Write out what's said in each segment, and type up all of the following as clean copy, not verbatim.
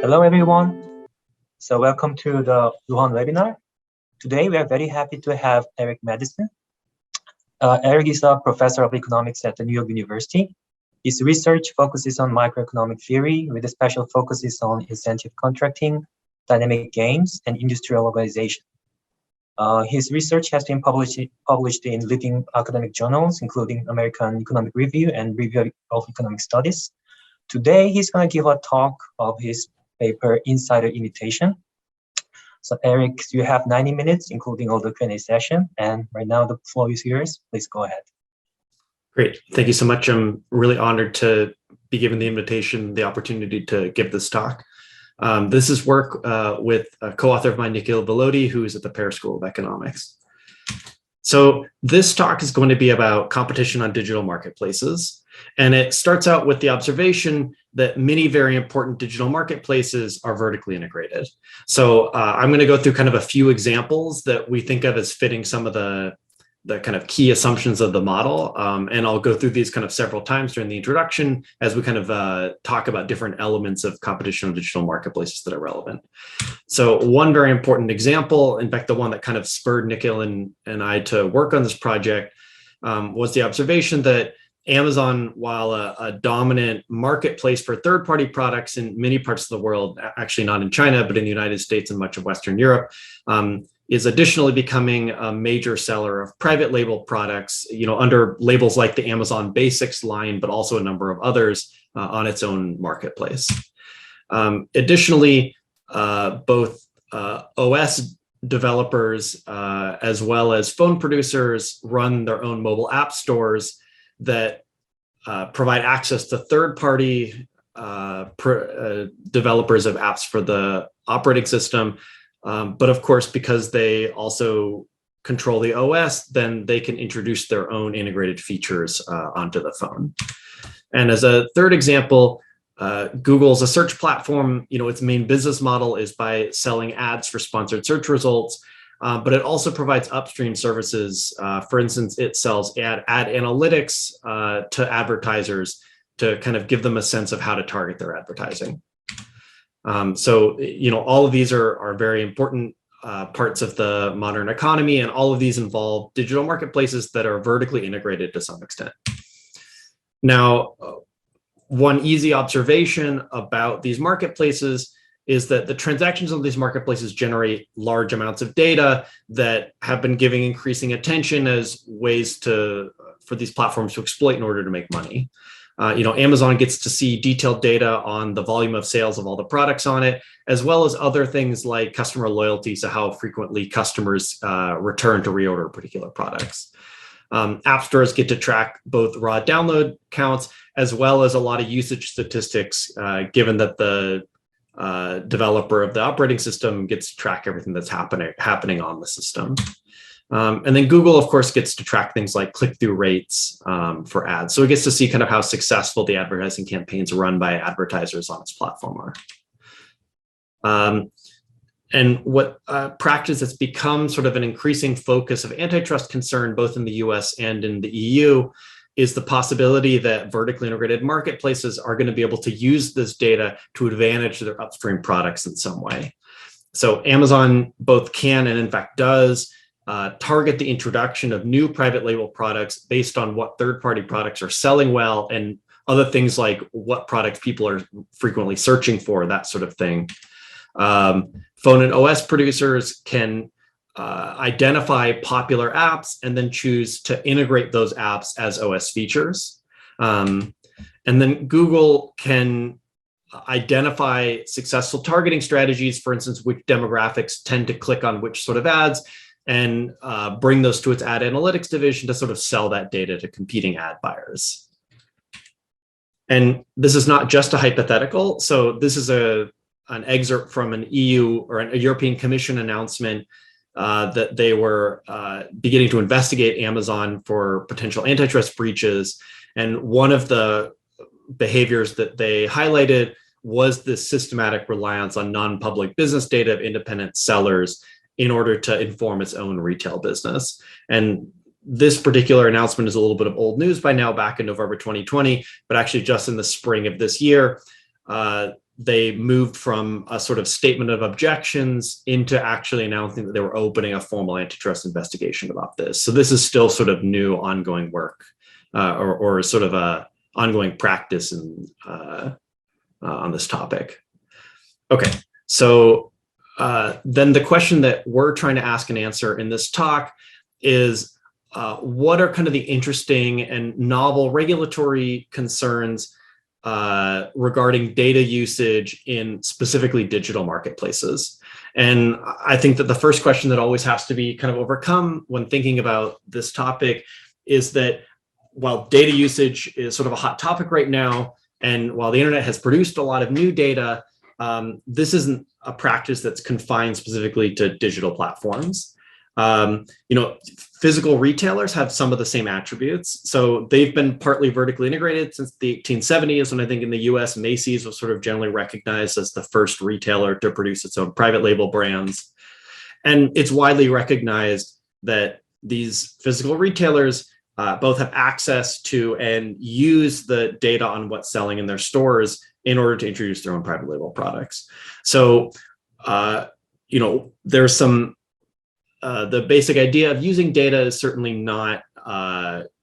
Hello, everyone. So welcome to the Luohan webinar. Today, we are very happy to have Eric Madison. Eric is a professor of economics at the New York University. His research focuses on microeconomic theory with a special focuses on incentive contracting, dynamic games, and industrial organization. His research has been published in leading academic journals, including American Economic Review and Review of Economic Studies. Today, he's going to give a talk of his paper, Insider Imitation. So Eric, you have 90 minutes, including all the Q&A session. And right now the floor is yours. Please go ahead. Great. Thank you so much. I'm really honored to be given the invitation, the opportunity to give this talk. This is work with a co-author of mine, Nikhil Velodi, who is at the Paris School of Economics. So this talk is going to be about competition on digital marketplaces. And it starts out with the observation that many very important digital marketplaces are vertically integrated. So I'm going to go through kind of a few examples that we think of as fitting some of the kind of key assumptions of the model. And I'll go through these kind of several times during the introduction as we kind of talk about different elements of competition on digital marketplaces that are relevant. So one very important example, in fact, the one that kind of spurred Nikhil and I to work on this project was the observation that Amazon, while a dominant marketplace for third-party products in many parts of the world, actually not in China, but in the United States and much of Western Europe, is additionally becoming a major seller of private label products, under labels like the Amazon Basics line, but also a number of others on its own marketplace. Additionally, both OS developers as well as phone producers run their own mobile app stores that provide access to third-party developers of apps for the operating system. But of course, because they also control the OS, then they can introduce their own integrated features onto the phone. And as a third example, Google's a search platform. Its main business model is by selling ads for sponsored search results. But it also provides upstream services. For instance, it sells ad analytics to advertisers to kind of give them a sense of how to target their advertising. So, all of these are very important parts of the modern economy, and all of these involve digital marketplaces that are vertically integrated to some extent. Now, one easy observation about these marketplaces is that the transactions on these marketplaces generate large amounts of data that have been giving increasing attention as ways for these platforms to exploit in order to make money. Amazon gets to see detailed data on the volume of sales of all the products on it, as well as other things like customer loyalty, so how frequently customers return to reorder particular products. App stores get to track both raw download counts, as well as a lot of usage statistics, given that the developer of the operating system gets to track everything that's happening on the system. And then Google, of course, gets to track things like click-through rates for ads. So it gets to see kind of how successful the advertising campaigns run by advertisers on its platform are. And what practice has become sort of an increasing focus of antitrust concern, both in the US and in the EU, is the possibility that vertically integrated marketplaces are going to be able to use this data to advantage their upstream products in some way. So Amazon both can and in fact does target the introduction of new private label products based on what third-party products are selling well and other things like what products people are frequently searching for, that sort of thing. Phone and OS producers can identify popular apps and then choose to integrate those apps as OS features. And then Google can identify successful targeting strategies, for instance, which demographics tend to click on which sort of ads, and bring those to its ad analytics division to sort of sell that data to competing ad buyers. And this is not just a hypothetical. So this is an excerpt from an EU or a European Commission announcement that they were beginning to investigate Amazon for potential antitrust breaches. And one of the behaviors that they highlighted was this systematic reliance on non-public business data of independent sellers in order to inform its own retail business. And this particular announcement is a little bit of old news by now, back in November 2020, but actually just in the spring of this year, they moved from a sort of statement of objections into actually announcing that they were opening a formal antitrust investigation about this. So this is still sort of new ongoing work, or sort of a ongoing practice on this topic. Okay, so then the question that we're trying to ask and answer in this talk is, what are kind of the interesting and novel regulatory concerns regarding data usage in specifically digital marketplaces? And I think that the first question that always has to be kind of overcome when thinking about this topic is that while data usage is sort of a hot topic right now, and while the internet has produced a lot of new data, this isn't a practice that's confined specifically to digital platforms. Physical retailers have some of the same attributes. So they've been partly vertically integrated since the 1870s, when I think in the US, Macy's was sort of generally recognized as the first retailer to produce its own private label brands. And it's widely recognized that these physical retailers both have access to and use the data on what's selling in their stores in order to introduce their own private label products. So, there's some, the basic idea of using data is certainly not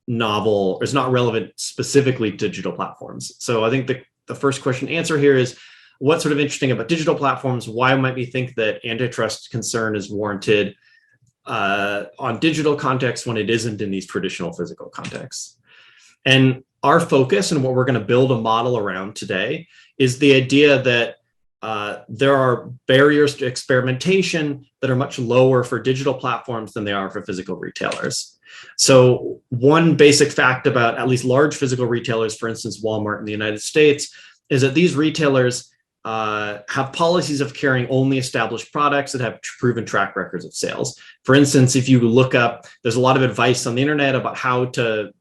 novel, or is not relevant specifically to digital platforms. So I think the first question to answer here is, what's sort of interesting about digital platforms? Why might we think that antitrust concern is warranted on digital contexts when it isn't in these traditional physical contexts? And our focus and what we're going to build a model around today is the idea that there are barriers to experimentation that are much lower for digital platforms than they are for physical retailers. So one basic fact about at least large physical retailers, for instance, Walmart in the United States, is that these retailers have policies of carrying only established products that have proven track records of sales. For instance, if you look up, there's a lot of advice on the internet about how to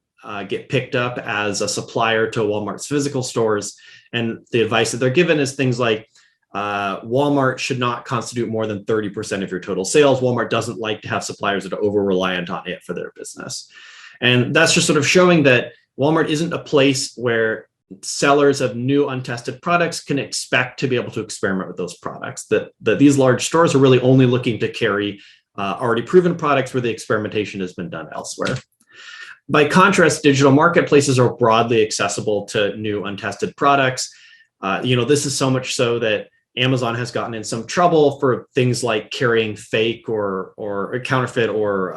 get picked up as a supplier to Walmart's physical stores. And the advice that they're given is things like, Walmart should not constitute more than 30% of your total sales. Walmart doesn't like to have suppliers that are over-reliant on it for their business. And that's just sort of showing that Walmart isn't a place where sellers of new untested products can expect to be able to experiment with those products, that these large stores are really only looking to carry already proven products where the experimentation has been done elsewhere. By contrast, digital marketplaces are broadly accessible to new untested products. This is so much so that Amazon has gotten in some trouble for things like carrying fake or counterfeit or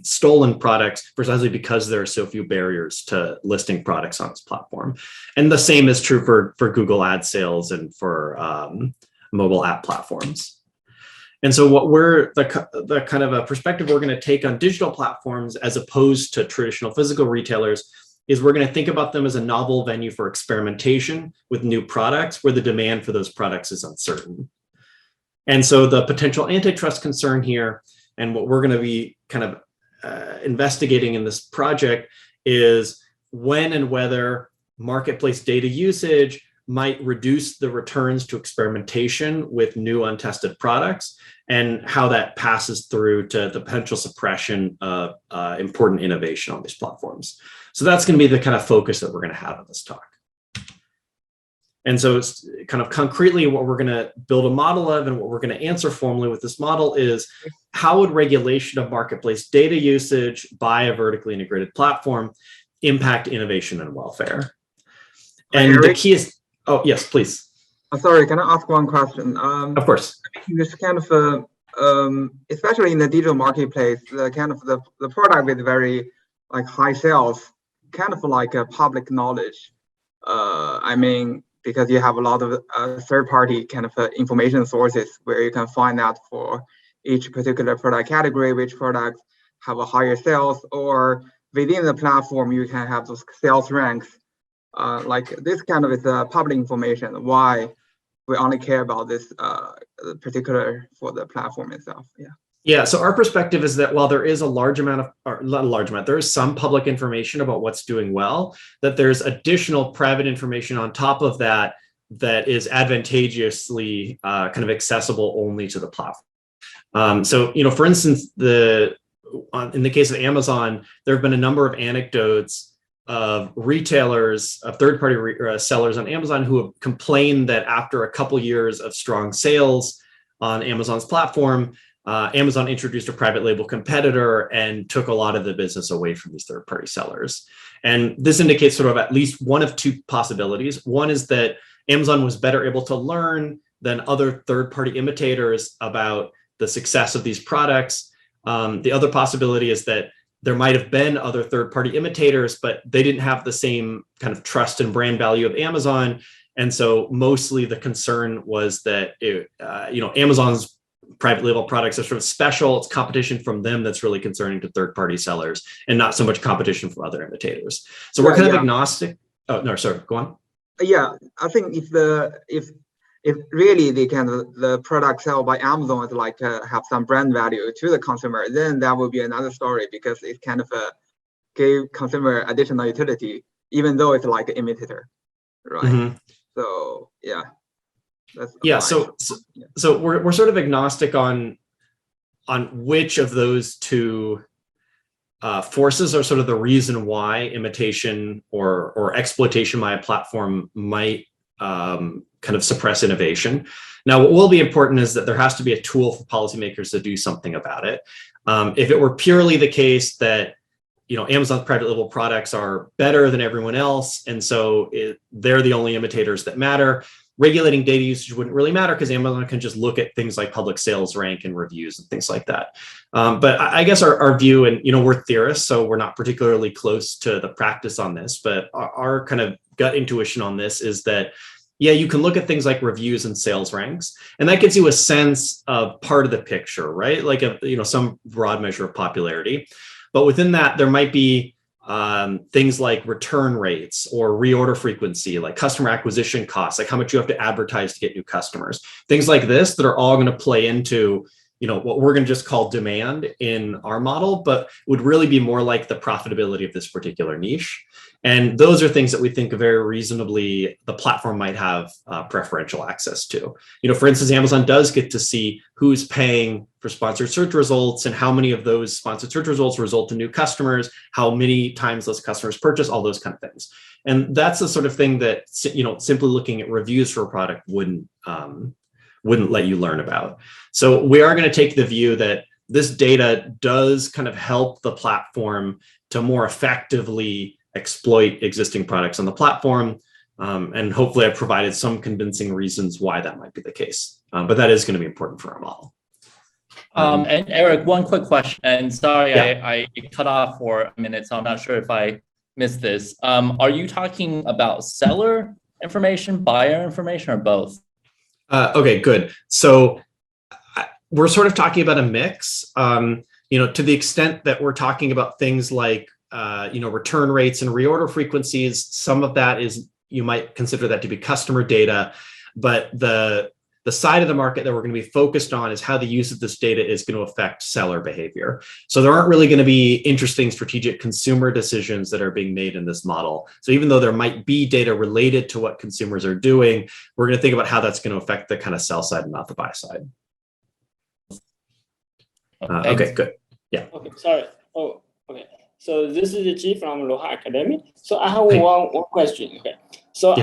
stolen products, precisely because there are so few barriers to listing products on its platform. And the same is true for Google ad sales and for mobile app platforms. And so what the kind of a perspective we're going to take on digital platforms as opposed to traditional physical retailers is we're going to think about them as a novel venue for experimentation with new products where the demand for those products is uncertain. And so the potential antitrust concern here, and what we're going to be kind of investigating in this project, is when and whether marketplace data usage might reduce the returns to experimentation with new untested products, and how that passes through to the potential suppression of important innovation on these platforms. So that's going to be the kind of focus that we're going to have in this talk. And so it's kind of concretely what we're going to build a model of, and what we're going to answer formally with this model is, how would regulation of marketplace data usage by a vertically integrated platform impact innovation and welfare? And Eric, the key is, oh, yes, please. Sorry, can I ask one question? Of course. This kind of, especially in the digital marketplace, the kind of the product with very like high sales, kind of like a public knowledge. I mean, because you have a lot of third-party kind of information sources where you can find out for each particular product category, which products have a higher sales, or within the platform, you can have those sales ranks. Like this kind of is public information. Why we only care about this particular for the platform itself? Yeah. Yeah, so our perspective is that while there is a large amount of, or not a large amount, there is some public information about what's doing well, that there's additional private information on top of that that is advantageously kind of accessible only to the platform. So, for instance, in the case of Amazon, there have been a number of anecdotes of retailers, of third-party sellers on Amazon who have complained that after a couple years of strong sales on Amazon's platform, Amazon introduced a private label competitor and took a lot of the business away from these third-party sellers. And this indicates sort of at least one of two possibilities. One is that Amazon was better able to learn than other third-party imitators about the success of these products. The other possibility is that there might have been other third-party imitators, but they didn't have the same kind of trust and brand value of Amazon. And so mostly the concern was that Amazon's private label products are sort of special. It's competition from them that's really concerning to third-party sellers, and not so much competition from other imitators. So we're kind of agnostic. Oh no, sorry, go on. Yeah, I think if really the product sold by Amazon is like have some brand value to the consumer, then that will be another story, because it kind of gave consumer additional utility, even though it's like an imitator, right? Mm-hmm. So yeah. So we're sort of agnostic on which of those two forces are sort of the reason why imitation or exploitation by a platform might kind of suppress innovation. Now, what will be important is that there has to be a tool for policymakers to do something about it. If it were purely the case that Amazon's private label products are better than everyone else, and so they're the only imitators that matter, regulating data usage wouldn't really matter, because Amazon can just look at things like public sales rank and reviews and things like that. But I guess our view, and we're theorists, so we're not particularly close to the practice on this, but our kind of gut intuition on this is that, yeah, you can look at things like reviews and sales ranks, and that gives you a sense of part of the picture, right? Like some broad measure of popularity. But within that, there might be things like return rates or reorder frequency, like customer acquisition costs, like how much you have to advertise to get new customers, things like this that are all going to play into what we're going to just call demand in our model, but would really be more like the profitability of this particular niche. And those are things that we think very reasonably the platform might have preferential access to. For instance, Amazon does get to see who's paying for sponsored search results and how many of those sponsored search results result in new customers, how many times those customers purchase, all those kind of things. And that's the sort of thing that simply looking at reviews for a product wouldn't let you learn about. So we are going to take the view that this data does kind of help the platform to more effectively exploit existing products on the platform. And hopefully I've provided some convincing reasons why that might be the case. But that is going to be important for our model. And Eric, one quick question, and sorry, yeah. I cut off for a minute, so I'm not sure if I missed this. Are you talking about seller information, buyer information, or both? Okay, good. So we're sort of talking about a mix, to the extent that we're talking about things like, return rates and reorder frequencies. Some of that is, you might consider that to be customer data, but the side of the market that we're going to be focused on is how the use of this data is going to affect seller behavior. So there aren't really going to be interesting strategic consumer decisions that are being made in this model. So even though there might be data related to what consumers are doing, we're going to think about how that's going to affect the kind of sell side and not the buy side. Okay, good. Yeah. Okay, sorry. Oh, okay. So this is G from Luohan Academy. So I have one question. Okay. So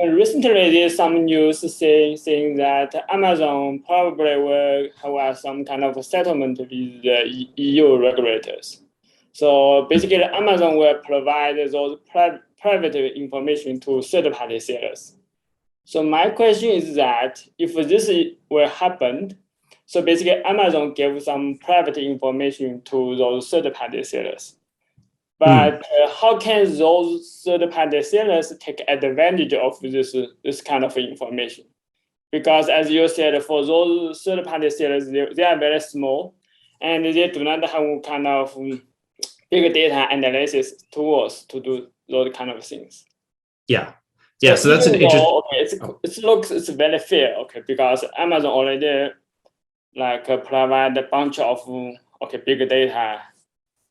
recently there's some news saying that Amazon probably will have some kind of a settlement with the EU regulators. So basically Amazon will provide those private information to third-party sellers. So my question is that if this will happen, so basically Amazon gave some private information to those third-party sellers. But how can those third-party sellers take advantage of this kind of information? Because as you said, for those third-party sellers, they are very small, and they do not have kind of big data analysis tools to do those kind of things. Yeah. Yeah. So that's an interesting. Okay, it's very fair. Okay, because Amazon already provide a bunch of big data.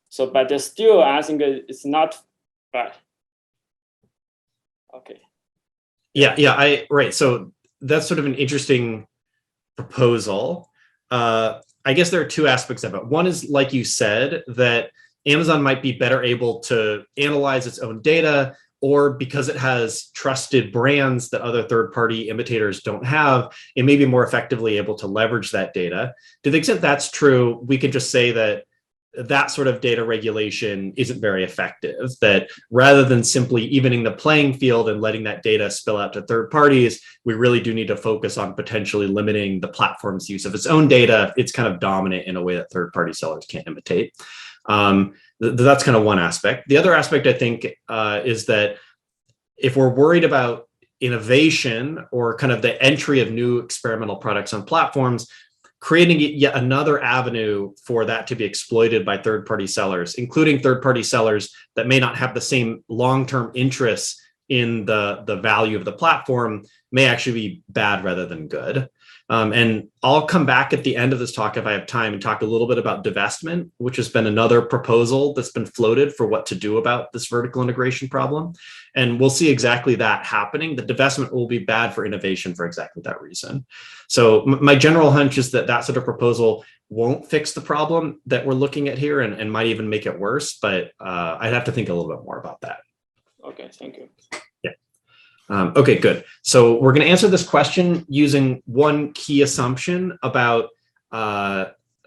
So, but still, I think it's not right. Okay. Yeah. Right. So that's sort of an interesting proposal. I guess there are two aspects of it. One is, like you said, that Amazon might be better able to analyze its own data, or because it has trusted brands that other third-party imitators don't have, it may be more effectively able to leverage that data. To the extent that's true, we can just say that that sort of data regulation isn't very effective, that rather than simply evening the playing field and letting that data spill out to third parties, we really do need to focus on potentially limiting the platform's use of its own data. It's kind of dominant in a way that third-party sellers can't imitate. That's kind of one aspect. The other aspect, I think, is that if we're worried about innovation or kind of the entry of new experimental products on platforms, creating yet another avenue for that to be exploited by third-party sellers, including third-party sellers that may not have the same long-term interests in the value of the platform, may actually be bad rather than good. And I'll come back at the end of this talk, if I have time, and talk a little bit about divestment, which has been another proposal that's been floated for what to do about this vertical integration problem. And we'll see exactly that happening. The divestment will be bad for innovation for exactly that reason. So my general hunch is that that sort of proposal won't fix the problem that we're looking at here, and might even make it worse. But I'd have to think a little bit more about that. Okay, thank you. Okay, good. So we're going to answer this question using one key assumption about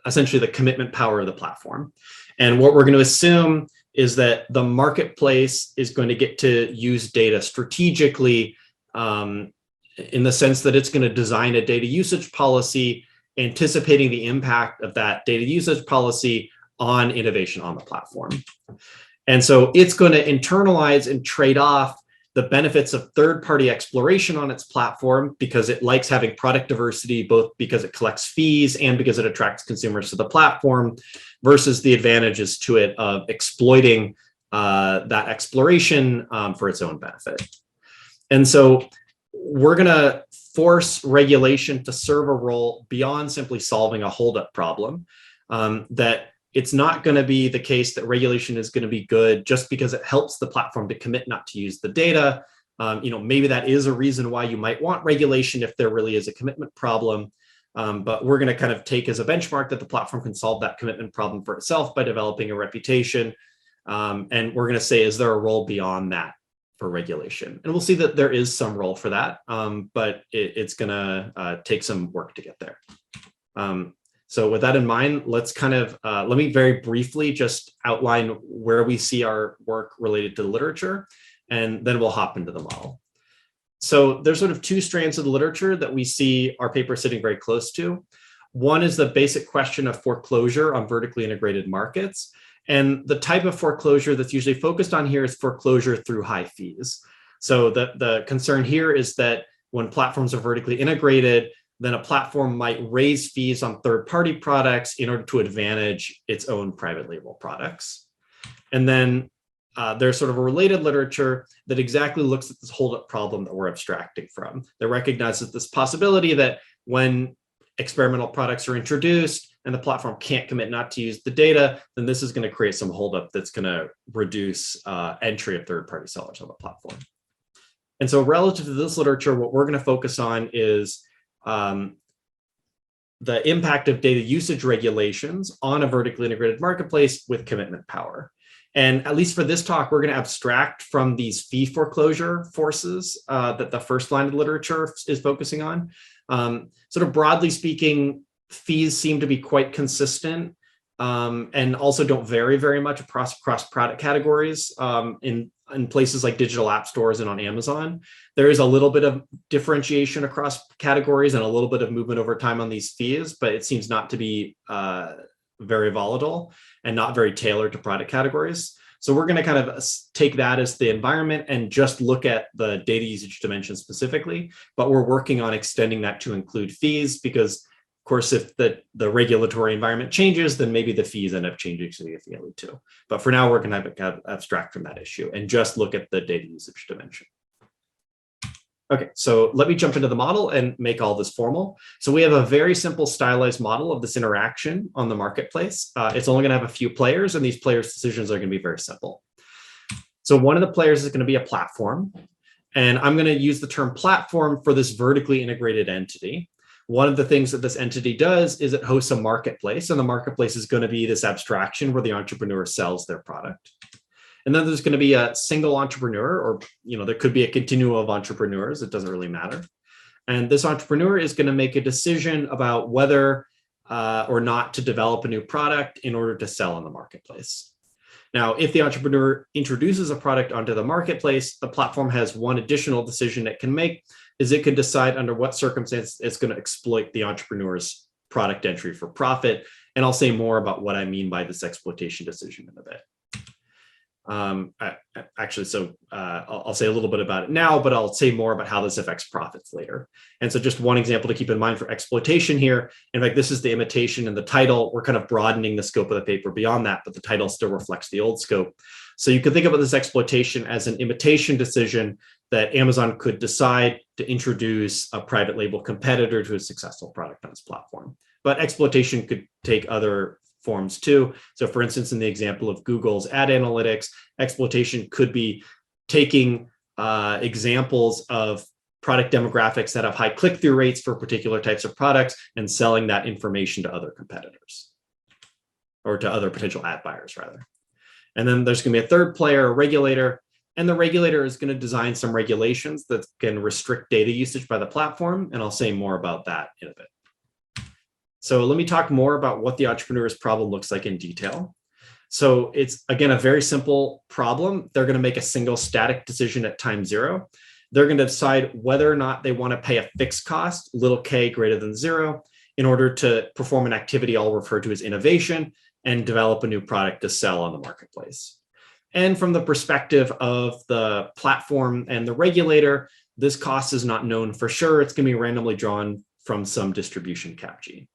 essentially the commitment power of the platform. And what we're going to assume is that the marketplace is going to get to use data strategically, in the sense that it's going to design a data usage policy, anticipating the impact of that data usage policy on innovation on the platform. And so it's going to internalize and trade off the benefits of third-party exploration on its platform, because it likes having product diversity, both because it collects fees and because it attracts consumers to the platform, versus the advantages to it of exploiting that exploration for its own benefit. And so we're going to force regulation to serve a role beyond simply solving a holdup problem, that it's not going to be the case that regulation is going to be good just because it helps the platform to commit not to use the data. Maybe that is a reason why you might want regulation if there really is a commitment problem. But we're going to kind of take as a benchmark that the platform can solve that commitment problem for itself by developing a reputation. And we're going to say, is there a role beyond that for regulation? And we'll see that there is some role for that, but it's going to take some work to get there. So with that in mind, let's kind of, let me very briefly just outline where we see our work related to the literature, and then we'll hop into the model. So there's sort of two strands of the literature that we see our paper sitting very close to. One is the basic question of foreclosure on vertically integrated markets. And the type of foreclosure that's usually focused on here is foreclosure through high fees. So the concern here is that when platforms are vertically integrated, then a platform might raise fees on third-party products in order to advantage its own private label products. And then there's sort of a related literature that exactly looks at this holdup problem that we're abstracting from, that recognizes this possibility that when experimental products are introduced and the platform can't commit not to use the data, then this is going to create some holdup that's going to reduce entry of third-party sellers on the platform. And so relative to this literature, what we're going to focus on is the impact of data usage regulations on a vertically integrated marketplace with commitment power. And at least for this talk, we're going to abstract from these fee foreclosure forces that the first line of the literature is focusing on. Sort of broadly speaking, fees seem to be quite consistent and also don't vary very much across product categories. In places like digital app stores and on Amazon, there is a little bit of differentiation across categories and a little bit of movement over time on these fees, but it seems not to be very volatile and not very tailored to product categories. So we're going to kind of take that as the environment and just look at the data usage dimension specifically, but we're working on extending that to include fees because, of course, if the regulatory environment changes, then maybe the fees end up changing significantly too. But for now, we're going to have abstract from that issue and just look at the data usage dimension. Okay, so let me jump into the model and make all this formal. So we have a very simple stylized model of this interaction on the marketplace. It's only going to have a few players, and these players' decisions are going to be very simple. So one of the players is going to be a platform, and I'm going to use the term platform for this vertically integrated entity, one of the things that this entity does is it hosts a marketplace, and the marketplace is going to be this abstraction where the entrepreneur sells their product. And then there's going to be a single entrepreneur, or there could be a continuum of entrepreneurs. It doesn't really matter. And this entrepreneur is going to make a decision about whether or not to develop a new product in order to sell on the marketplace. Now, if the entrepreneur introduces a product onto the marketplace, the platform has one additional decision it can make, is it can decide under what circumstance it's going to exploit the entrepreneur's product entry for profit. And I'll say more about what I mean by this exploitation decision in a bit. I'll say a little bit about it now, but I'll say more about how this affects profits later. And so just one example to keep in mind for exploitation here. In fact, this is the imitation and the title. We're kind of broadening the scope of the paper beyond that, but the title still reflects the old scope. So you can think about this exploitation as an imitation decision that Amazon could decide to introduce a private label competitor to a successful product on its platform. But exploitation could take other forms too. So for instance, in the example of Google's ad analytics, exploitation could be taking examples of product demographics that have high click-through rates for particular types of products and selling that information to other competitors, or to other potential ad buyers rather. And then there's going to be a third player, a regulator, and the regulator is going to design some regulations that can restrict data usage by the platform, and I'll say more about that in a bit. So let me talk more about what the entrepreneur's problem looks like in detail. So it's, again, a very simple problem. They're going to make a single static decision at time 0. They're going to decide whether or not they want to pay a fixed cost, little k greater than 0, in order to perform an activity I'll refer to as innovation and develop a new product to sell on the marketplace. And from the perspective of the platform and the regulator, this cost is not known for sure. It's going to be randomly drawn from some distribution CAPG.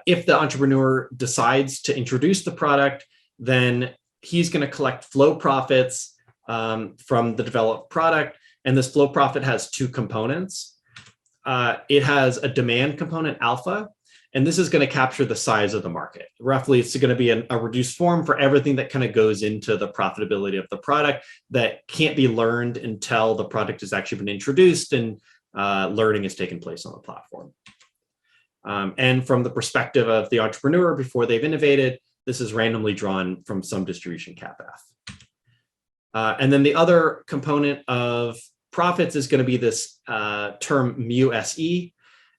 If the entrepreneur decides to introduce the product, then he's going to collect flow profits from the developed product. And this flow profit has 2 components. It has a demand component alpha, and this is going to capture the size of the market. Roughly, it's going to be a reduced form for everything that kind of goes into the profitability of the product that can't be learned until the product has actually been introduced and learning has taken place on the platform. And from the perspective of the entrepreneur before they've innovated, this is randomly drawn from some distribution CAPF. And then the other component of profits is going to be this term mu SE,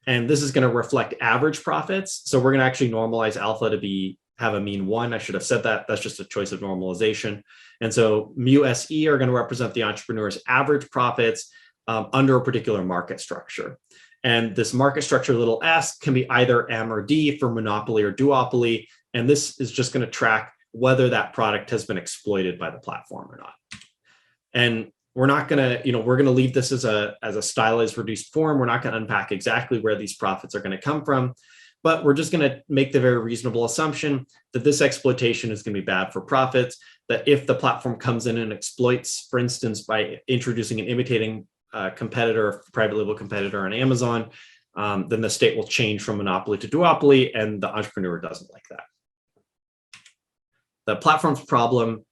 and this is going to reflect average profits. So we're going to actually normalize alpha to have a mean 1. I should have said that. That's just a choice of normalization. And so mu SE are going to represent the entrepreneur's average profits under a particular market structure. And this market structure, little s, can be either M or D for monopoly or duopoly. And this is just going to track whether that product has been exploited by the platform or not. And we're not going to, we're going to leave this as a stylized reduced form. We're not going to unpack exactly where these profits are going to come from, but we're just going to make the very reasonable assumption that this exploitation is going to be bad for profits, that if the platform comes in and exploits, for instance, by introducing and imitating competitor, private label competitor on Amazon, then the state will change from monopoly to duopoly, and the entrepreneur doesn't like that. The platform's problem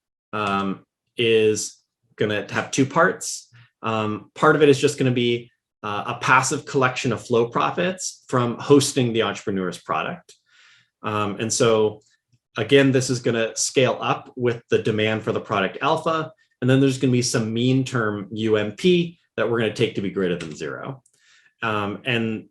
is going to have 2 parts. Part of it is just going to be a passive collection of flow profits from hosting the entrepreneur's product. And so, again, this is going to scale up with the demand for the product alpha, and then there's going to be some mean term UMP that we're going to take to be greater than 0. And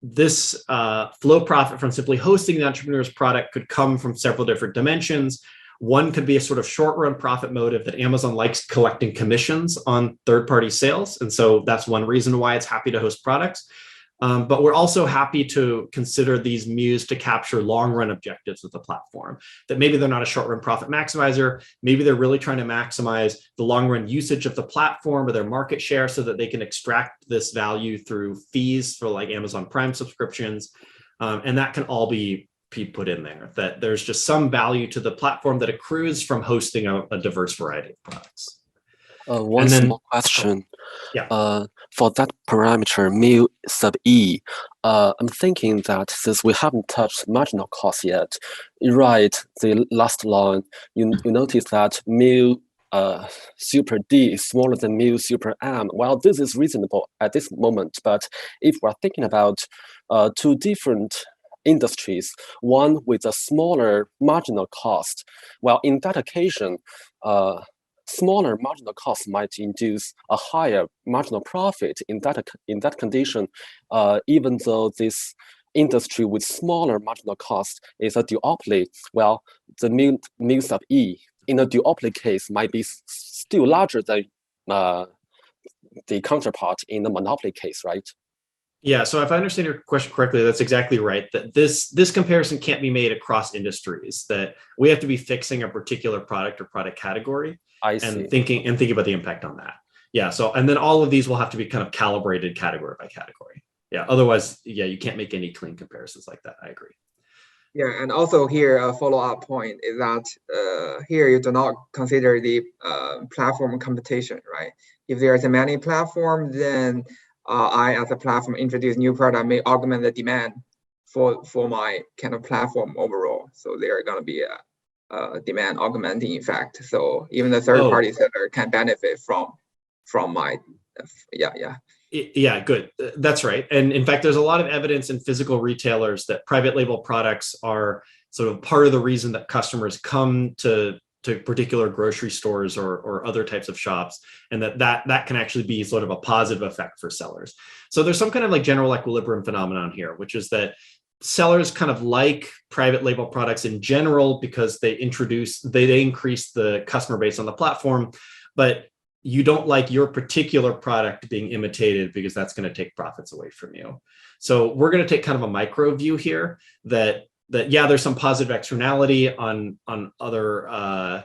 this flow profit from simply hosting the entrepreneur's product could come from several different dimensions. One could be a sort of short-run profit motive that Amazon likes collecting commissions on third-party sales. And so that's one reason why it's happy to host products. But we're also happy to consider these MUs to capture long-run objectives of the platform, that maybe they're not a short-run profit maximizer. Maybe they're really trying to maximize the long-run usage of the platform or their market share so that they can extract this value through fees for like Amazon Prime subscriptions. And that can all be put in there, that there's just some value to the platform that accrues from hosting a diverse variety of products. One small question. Yeah. For that parameter mu sub e, I'm thinking that since we haven't touched marginal cost yet, you write the last line, you notice that mu super D is smaller than mu super M. Well, this is reasonable at this moment, but if we're thinking about two different industries, one with a smaller marginal cost, well, in that occasion, smaller marginal cost might induce a higher marginal profit. In that condition, even though this industry with smaller marginal cost is a duopoly, well, the mu sub E in a duopoly case might be still larger than the counterpart in the monopoly case, right? Yeah, so if I understand your question correctly, that's exactly right. That this comparison can't be made across industries. That we have to be fixing a particular product or product category and thinking about the impact on that. Yeah. So and then all of these will have to be kind of calibrated category by category. Yeah. Otherwise, yeah, you can't make any clean comparisons like that. I agree. Yeah, and also here a follow-up point is that here you do not consider the platform competition, right? If there's a many platform, then I, as a platform, introduce new product may augment the demand for my kind of platform overall. So there are going to be a demand augmenting effect. So even the third-party seller can benefit from my Yeah, good. That's right. And in fact, there's a lot of evidence in physical retailers that private label products are sort of part of the reason that customers come to particular grocery stores or other types of shops, and that can actually be sort of a positive effect for sellers. So there's some kind of like general equilibrium phenomenon here, which is that sellers kind of like private label products in general because they increase the customer base on the platform, but you don't like your particular product being imitated because that's going to take profits away from you. So we're going to take kind of a micro view here that yeah, there's some positive externality on other on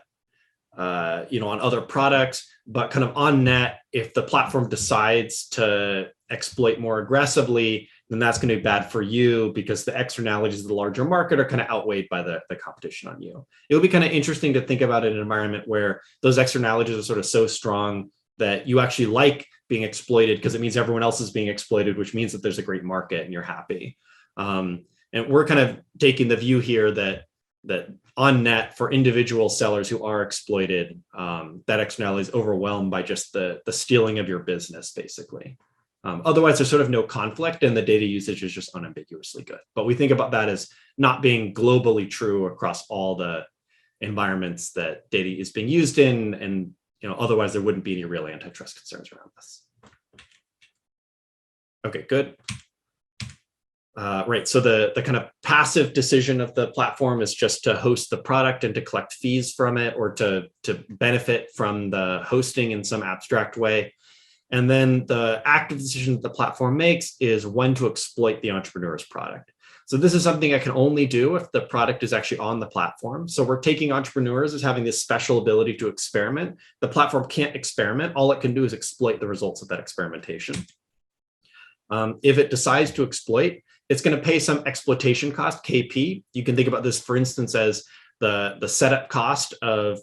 other products, but kind of on net, if the platform decides to exploit more aggressively, then that's going to be bad for you because the externalities of the larger market are kind of outweighed by the competition on you. It'll be kind of interesting to think about an environment where those externalities are sort of so strong that you actually like being exploited because it means everyone else is being exploited, which means that there's a great market and you're happy. And we're kind of taking the view here that on net for individual sellers who are exploited, that externality is overwhelmed by just the stealing of your business, basically. Otherwise, there's sort of no conflict and the data usage is just unambiguously good. But we think about that as not being globally true across all the environments that data is being used in. And otherwise, there wouldn't be any real antitrust concerns around this. Okay, good. Right, so the kind of passive decision of the platform is just to host the product and to collect fees from it or to benefit from the hosting in some abstract way. And then the active decision that the platform makes is when to exploit the entrepreneur's product. So this is something I can only do if the product is actually on the platform. So we're taking entrepreneurs as having this special ability to experiment. The platform can't experiment. All it can do is exploit the results of that experimentation. If it decides to exploit, it's going to pay some exploitation cost, KP. You can think about this, for instance, as the setup cost of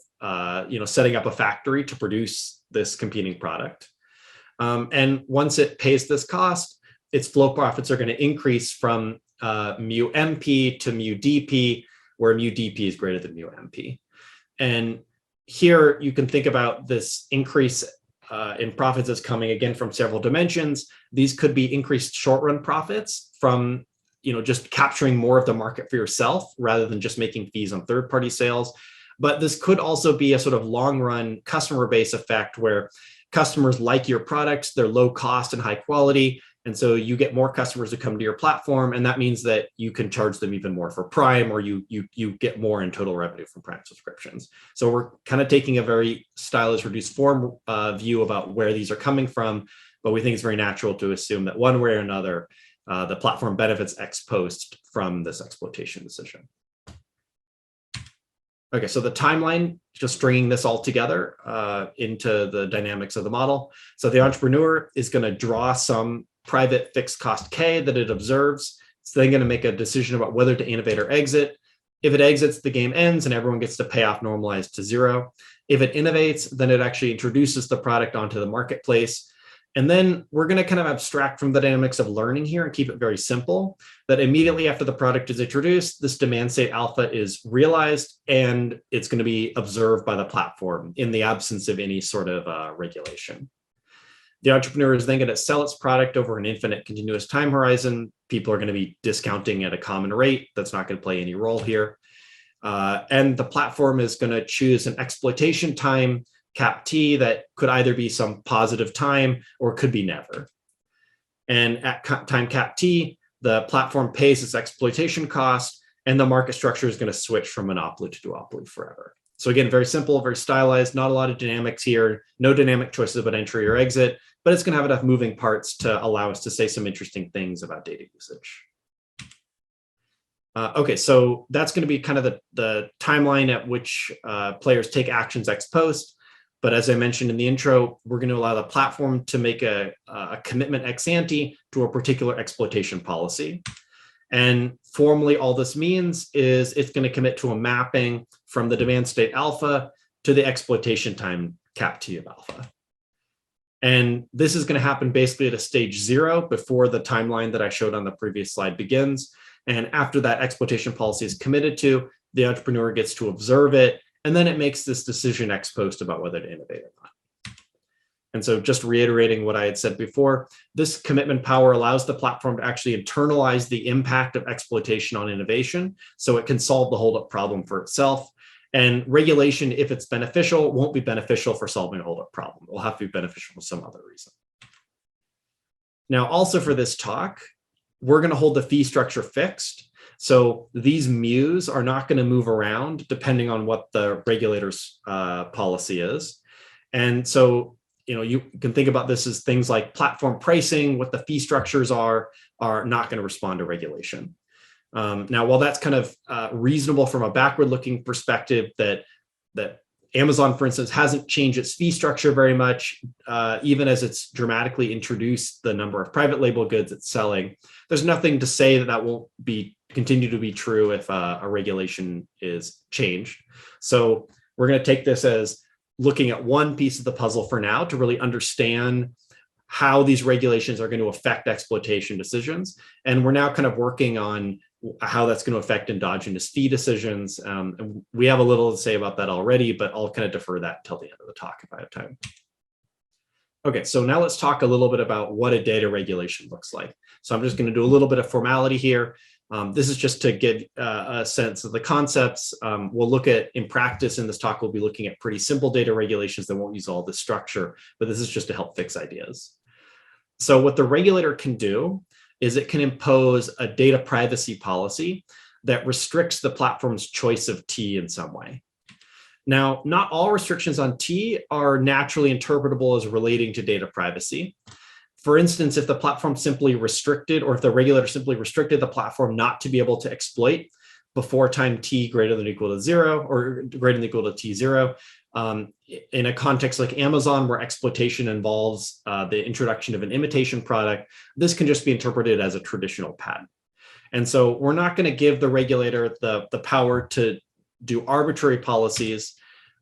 setting up a factory to produce this competing product. And once it pays this cost, its flow profits are going to increase from mu MP to mu DP, where mu DP is greater than mu MP. And here you can think about this increase in profits as coming again from several dimensions. These could be increased short-run profits from just capturing more of the market for yourself rather than just making fees on third-party sales. But this could also be a sort of long-run customer base effect where customers like your products, they're low cost and high quality. And so you get more customers to come to your platform. And that means that you can charge them even more for Prime, or you get more in total revenue from Prime subscriptions. So we're kind of taking a very stylized reduced form view about where these are coming from. But we think it's very natural to assume that one way or another, the platform benefits ex post from this exploitation decision. Okay, so the timeline, just stringing this all together into the dynamics of the model. So the entrepreneur is going to draw some private fixed cost K that it observes. It's then going to make a decision about whether to innovate or exit. If it exits, the game ends and everyone gets to pay off normalized to zero. If it innovates, then it actually introduces the product onto the marketplace. And then we're going to kind of abstract from the dynamics of learning here and keep it very simple, that immediately after the product is introduced, this demand state alpha is realized and it's going to be observed by the platform in the absence of any sort of regulation. The entrepreneur is then going to sell its product over an infinite continuous time horizon. People are going to be discounting at a common rate. That's not going to play any role here. And the platform is going to choose an exploitation time cap T that could either be some positive time or could be never. And at time cap T, the platform pays its exploitation cost and the market structure is going to switch from monopoly to duopoly forever. So again, very simple, very stylized, not a lot of dynamics here, no dynamic choices about entry or exit, but it's going to have enough moving parts to allow us to say some interesting things about data usage. Okay, so that's going to be kind of the timeline at which players take actions ex post. But as I mentioned in the intro, we're going to allow the platform to make a commitment ex ante to a particular exploitation policy. And formally, all this means is it's going to commit to a mapping from the demand state alpha to the exploitation time cap T of alpha. And this is going to happen basically at a stage 0 before the timeline that I showed on the previous slide begins. And after that exploitation policy is committed to, the entrepreneur gets to observe it, and then it makes this decision ex post about whether to innovate or not. And so just reiterating what I had said before, this commitment power allows the platform to actually internalize the impact of exploitation on innovation so it can solve the holdup problem for itself. And regulation, if it's beneficial, won't be beneficial for solving a holdup problem. It will have to be beneficial for some other reason. Now, also for this talk, we're going to hold the fee structure fixed. So these mu's are not going to move around depending on what the regulator's policy is. And so, you can think about this as things like platform pricing, what the fee structures are not going to respond to regulation. Now, while that's kind of reasonable from a backward-looking perspective, that Amazon, for instance, hasn't changed its fee structure very much, even as it's dramatically introduced the number of private label goods it's selling, there's nothing to say that won't continue to be true if a regulation is changed. So we're going to take this as looking at one piece of the puzzle for now to really understand how these regulations are going to affect exploitation decisions. And we're now kind of working on how that's going to affect endogenous fee decisions. And we have a little to say about that already, but I'll kind of defer that until the end of the talk if I have time. Okay, so now let's talk a little bit about what a data regulation looks like. So I'm just going to do a little bit of formality here. This is just to give a sense of the concepts. We'll look at, in practice in this talk, we'll be looking at pretty simple data regulations that won't use all this structure, but this is just to help fix ideas. So what the regulator can do is it can impose a data privacy policy that restricts the platform's choice of T in some way. Now, not all restrictions on T are naturally interpretable as relating to data privacy. For instance, if the platform simply restricted, or if the regulator simply restricted the platform not to be able to exploit before time T greater than or equal to 0 or greater than or equal to T0, in a context like Amazon, where exploitation involves the introduction of an imitation product, this can just be interpreted as a traditional patent. And so we're not going to give the regulator the power to do arbitrary policies.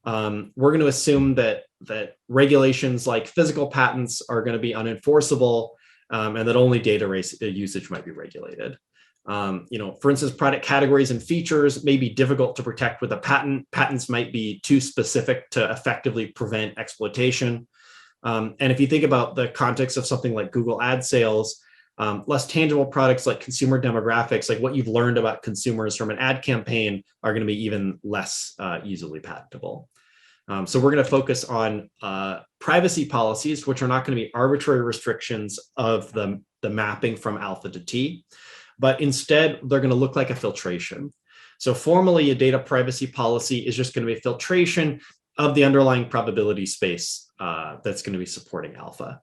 We're going to assume that regulations like physical patents are going to be unenforceable, and that only data usage might be regulated. For instance, product categories and features may be difficult to protect with a patent. Patents might be too specific to effectively prevent exploitation. And if you think about the context of something like Google ad sales, less tangible products like consumer demographics, like what you've learned about consumers from an ad campaign, are going to be even less easily patentable. So we're going to focus on privacy policies, which are not going to be arbitrary restrictions of the mapping from alpha to T, but instead they're going to look like a filtration. So formally, a data privacy policy is just going to be a filtration of the underlying probability space that's going to be supporting alpha.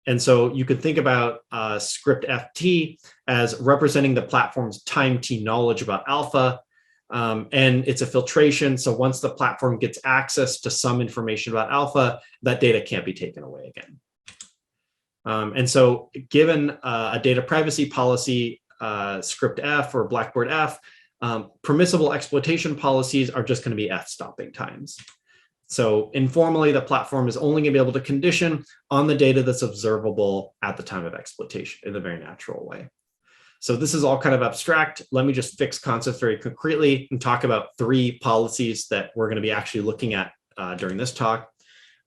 And so you could think about script FT as representing the platform's time T knowledge about alpha. And it's a filtration. So once the platform gets access to some information about alpha, that data can't be taken away again. And so given a data privacy policy, script F or Blackboard F, permissible exploitation policies are just going to be F stopping times. So informally, the platform is only going to be able to condition on the data that's observable at the time of exploitation in a very natural way. So this is all kind of abstract. Let me just fix concepts very concretely and talk about 3 policies that we're going to be actually looking at during this talk.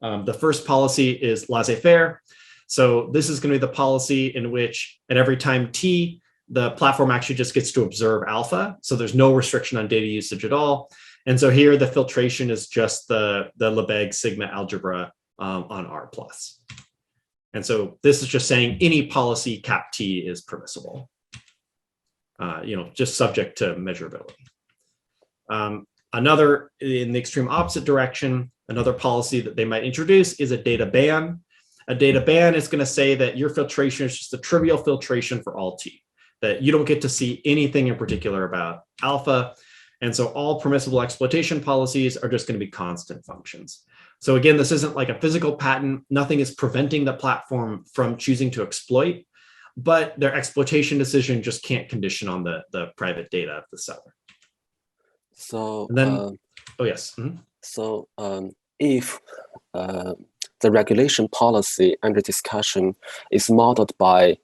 The first policy is laissez-faire. So this is going to be the policy in which at every time t, the platform actually just gets to observe alpha. So there's no restriction on data usage at all. And so here the filtration is just the Lebesgue sigma algebra on R+. And so this is just saying any policy cap T is permissible, just subject to measurability. Another, in the extreme opposite direction, another policy that they might introduce is a data ban. A data ban is going to say that your filtration is just a trivial filtration for all T, that you don't get to see anything in particular about alpha. And so all permissible exploitation policies are just going to be constant functions. So again, this isn't like a physical patent. Nothing is preventing the platform from choosing to exploit, but their exploitation decision just can't condition on the private data of the seller. So and then, oh yes. Mm-hmm. So if the regulation policy under discussion is modeled by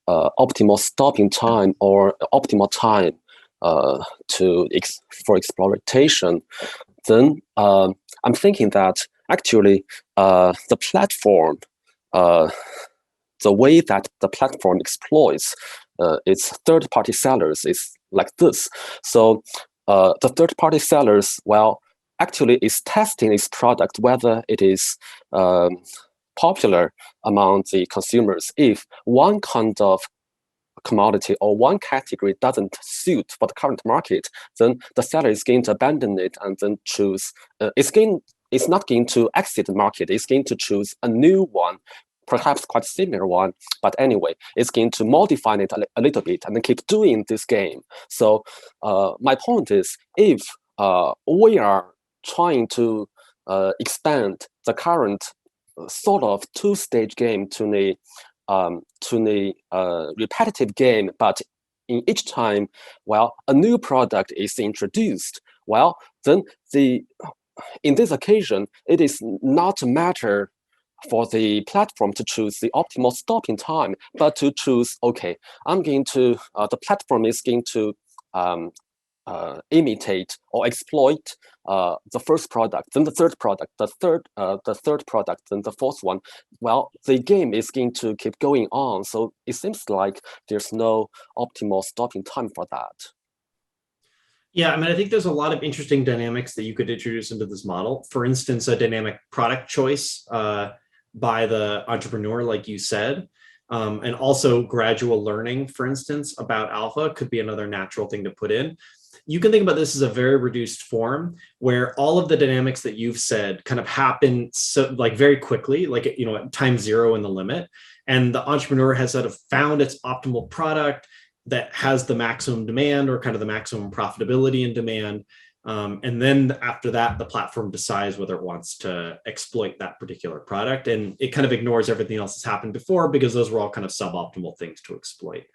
optimal stopping time or optimal time for exploitation, then I'm thinking that actually the platform, the way that the platform exploits its third-party sellers is like this. So the third-party sellers, well, actually is testing its product whether it is popular among the consumers. If one kind of commodity or one category doesn't suit for the current market, then the seller is going to abandon it and then choose. It's not going to exit the market. It's going to choose a new one, perhaps quite similar one, but anyway, it's going to modify it a little bit and then keep doing this game. So my point is, if we are trying to expand the current sort of two-stage game to the repetitive game, but in each time, well, a new product is introduced, well, then in this occasion, it is not a matter for the platform to choose the optimal stopping time, but to choose, okay, the platform is going to imitate or exploit the first product, then the third product, the third product, then the fourth one. Well, the game is going to keep going on. So it seems like there's no optimal stopping time for that. Yeah, I mean, I think there's a lot of interesting dynamics that you could introduce into this model. For instance, a dynamic product choice by the entrepreneur, like you said, and also gradual learning, for instance, about alpha could be another natural thing to put in. You can think about this as a very reduced form where all of the dynamics that you've said kind of happen very quickly, at time zero in the limit. And the entrepreneur has sort of found its optimal product that has the maximum demand or kind of the maximum profitability and demand. And then after that, the platform decides whether it wants to exploit that particular product. And it kind of ignores everything else that's happened before because those were all kind of suboptimal things to exploit.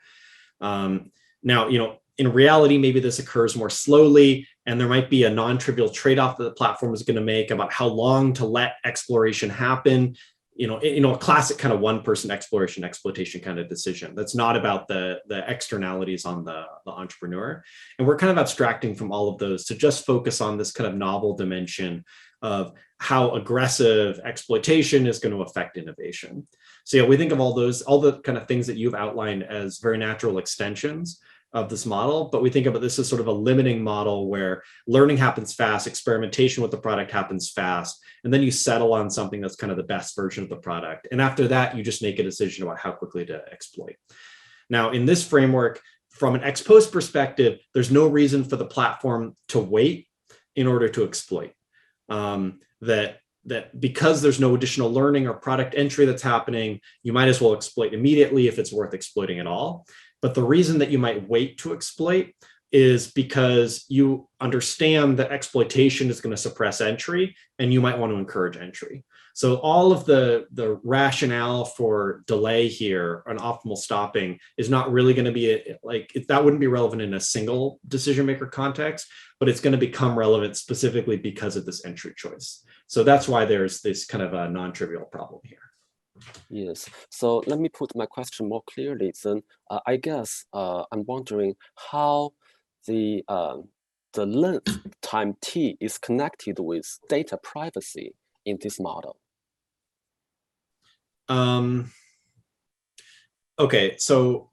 Now, in reality, maybe this occurs more slowly, and there might be a non-trivial trade-off that the platform is going to make about how long to let exploration happen. A classic kind of one-person exploitation kind of decision. That's not about the externalities on the entrepreneur. And we're kind of abstracting from all of those to just focus on this kind of novel dimension of how aggressive exploitation is going to affect innovation. So yeah, we think of all the kind of things that you've outlined as very natural extensions of this model, but we think about this as sort of a limiting model where learning happens fast, experimentation with the product happens fast, and then you settle on something that's kind of the best version of the product. And after that, you just make a decision about how quickly to exploit. Now, in this framework, from an ex post perspective, there's no reason for the platform to wait in order to exploit. That because there's no additional learning or product entry that's happening, you might as well exploit immediately if it's worth exploiting at all. But the reason that you might wait to exploit is because you understand that exploitation is going to suppress entry, and you might want to encourage entry. So all of the rationale for delay here on optimal stopping is not really going to be that wouldn't be relevant in a single decision maker context, but it's going to become relevant specifically because of this entry choice. So that's why there's this kind of a non-trivial problem here. Yes. So let me put my question more clearly. Then I guess I'm wondering how the length time t is connected with data privacy in this model. Okay, so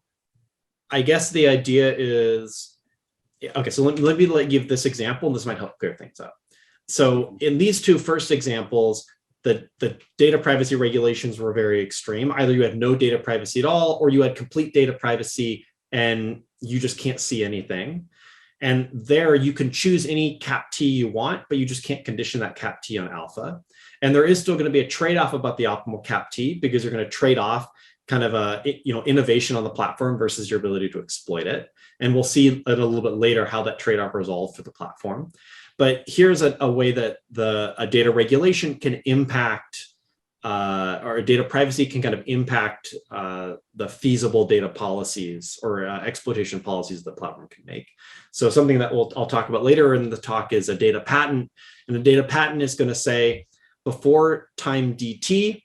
I guess the idea is, okay, so let me give this example, and this might help clear things up. So in these two first examples, the data privacy regulations were very extreme. Either you had no data privacy at all, or you had complete data privacy and you just can't see anything. And there you can choose any cap T you want, but you just can't condition that cap T on alpha. And there is still going to be a trade-off about the optimal cap T, because you're going to trade off kind of innovation on the platform versus your ability to exploit it. And we'll see it a little bit later how that trade-off resolves for the platform. But here's a way that a data regulation can impact, or a data privacy can kind of impact the feasible data policies or exploitation policies the platform can make. So something that I'll talk about later in the talk is a data patent. And the data patent is going to say, before time dt,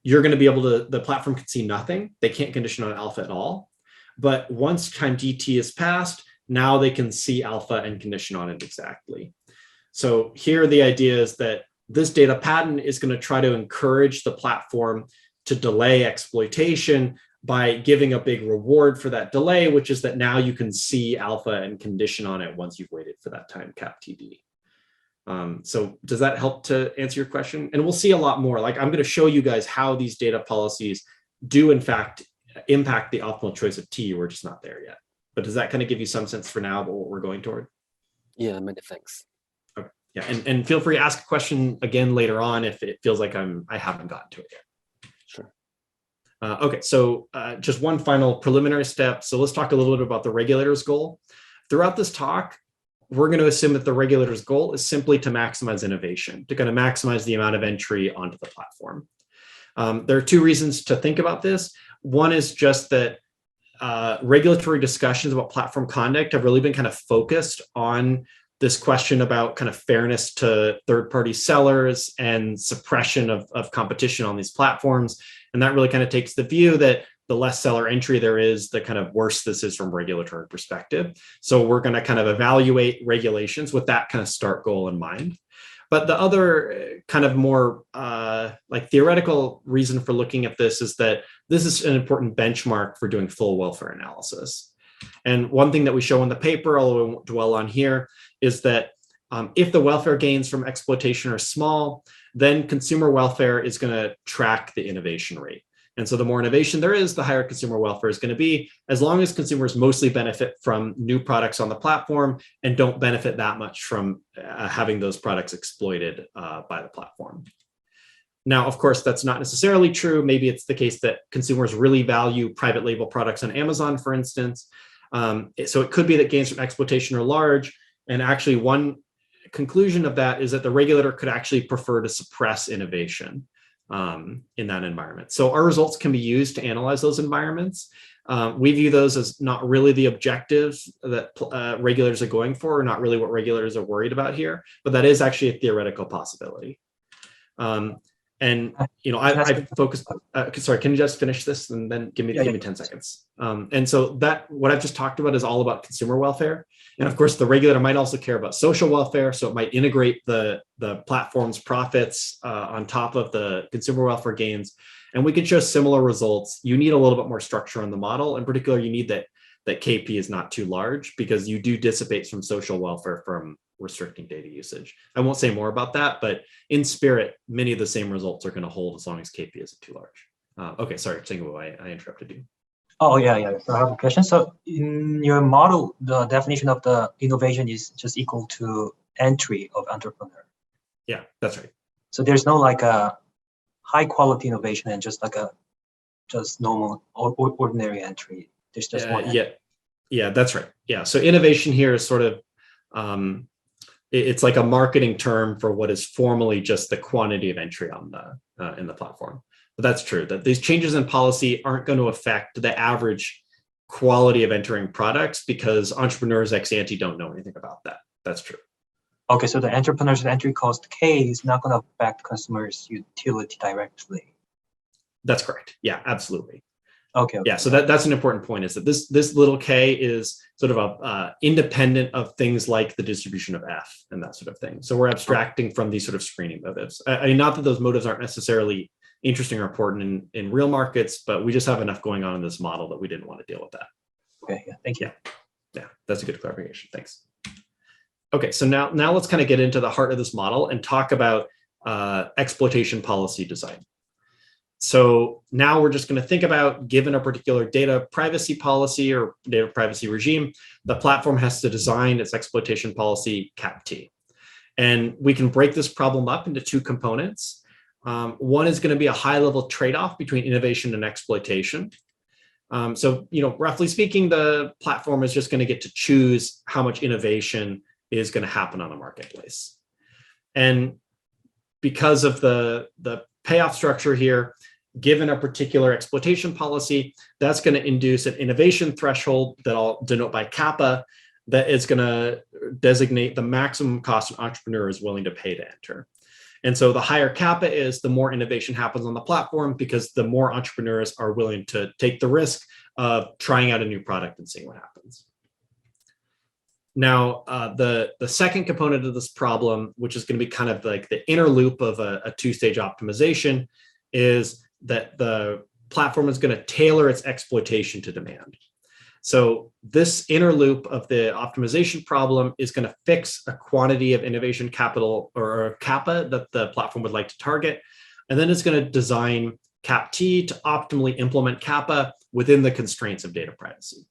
you're going to be able to, the platform can see nothing. They can't condition on alpha at all. But once time dt is passed, now they can see alpha and condition on it exactly. So here the idea is that this data patent is going to try to encourage the platform to delay exploitation by giving a big reward for that delay, which is that now you can see alpha and condition on it once you've waited for that time cap TD. So does that help to answer your question? And we'll see a lot more. Like, I'm going to show you guys how these data policies do in fact impact the optimal choice of T. We're just not there yet. But does that kind of give you some sense for now about what we're going toward? Yeah, many thanks. Okay. Yeah, and feel free to ask a question again later on if it feels like I haven't gotten to it yet. Sure. Okay, so just one final preliminary step. So let's talk a little bit about the regulator's goal. Throughout this talk, we're going to assume that the regulator's goal is simply to maximize innovation, to kind of maximize the amount of entry onto the platform. There are two reasons to think about this. One is just that regulatory discussions about platform conduct have really been kind of focused on this question about kind of fairness to third-party sellers and suppression of competition on these platforms. And that really kind of takes the view that the less seller entry there is, the kind of worse this is from a regulatory perspective. So we're going to kind of evaluate regulations with that kind of start goal in mind. But the other kind of more like theoretical reason for looking at this is that this is an important benchmark for doing full welfare analysis. And one thing that we show in the paper, although we won't dwell on here, is that if the welfare gains from exploitation are small, then consumer welfare is going to track the innovation rate. And so the more innovation there is, the higher consumer welfare is going to be, as long as consumers mostly benefit from new products on the platform and don't benefit that much from having those products exploited by the platform. Now, of course, that's not necessarily true. Maybe it's the case that consumers really value private label products on Amazon, for instance. So it could be that gains from exploitation are large. And actually, one conclusion of that is that the regulator could actually prefer to suppress innovation in that environment. So our results can be used to analyze those environments. We view those as not really the objectives that regulators are going for, or not really what regulators are worried about here, but that is actually a theoretical possibility. And I've focused. Sorry, can you just finish this and then give me 10 seconds? And so that what I've just talked about is all about consumer welfare, and of course the regulator might also care about social welfare. So it might integrate the platform's profits on top of the consumer welfare gains, and we can show similar results. You need a little bit more structure on the model. In particular, you need that KP is not too large, because you do dissipate some social welfare from restricting data usage. I won't say more about that, but in spirit, many of the same results are going to hold as long as KP isn't too large. Okay, sorry, Single, I interrupted you. Oh, yeah. So I have a question. So in your model, the definition of the innovation is just equal to entry of entrepreneur. Yeah, that's right. So there's no like a high quality innovation and just like a normal ordinary entry. There's just one. Yeah. Yeah, that's right. Yeah, so innovation here is sort of, it's like a marketing term for what is formally just the quantity of entry on the in the platform. But that's true, that these changes in policy aren't going to affect the average quality of entering products because entrepreneurs ex ante don't know anything about that. That's true. Okay, so the entrepreneur's entry cost K is not going to affect customers' utility directly. That's correct. Yeah, absolutely. Okay. Yeah, so that's an important point, is that this little k is sort of a independent of things like the distribution of F and that sort of thing. So we're abstracting from these sort of screening motives. I mean, not that those motives aren't necessarily interesting or important in real markets, but we just have enough going on in this model that we didn't want to deal with that. Okay, yeah, thank you. Yeah, that's a good clarification. Thanks. Okay, so now let's kind of get into the heart of this model and talk about exploitation policy design. So now we're just going to think about, given a particular data privacy policy or data privacy regime, the platform has to design its exploitation policy CAP-T. And we can break this problem up into two components. One is going to be a high-level trade-off between innovation and exploitation. So, roughly speaking, the platform is just going to get to choose how much innovation is going to happen on a marketplace. And because of the payoff structure here, given a particular exploitation policy, that's going to induce an innovation threshold that I'll denote by kappa, that is going to designate the maximum cost an entrepreneur is willing to pay to enter. And so the higher kappa is, the more innovation happens on the platform, because the more entrepreneurs are willing to take the risk of trying out a new product and seeing what happens. Now, the second component of this problem, which is going to be kind of like the inner loop of a two-stage optimization, is that the platform is going to tailor its exploitation to demand. So this inner loop of the optimization problem is going to fix a quantity of innovation capital or kappa that the platform would like to target. And then it's going to design CAP-T to optimally implement kappa within the constraints of data privacy.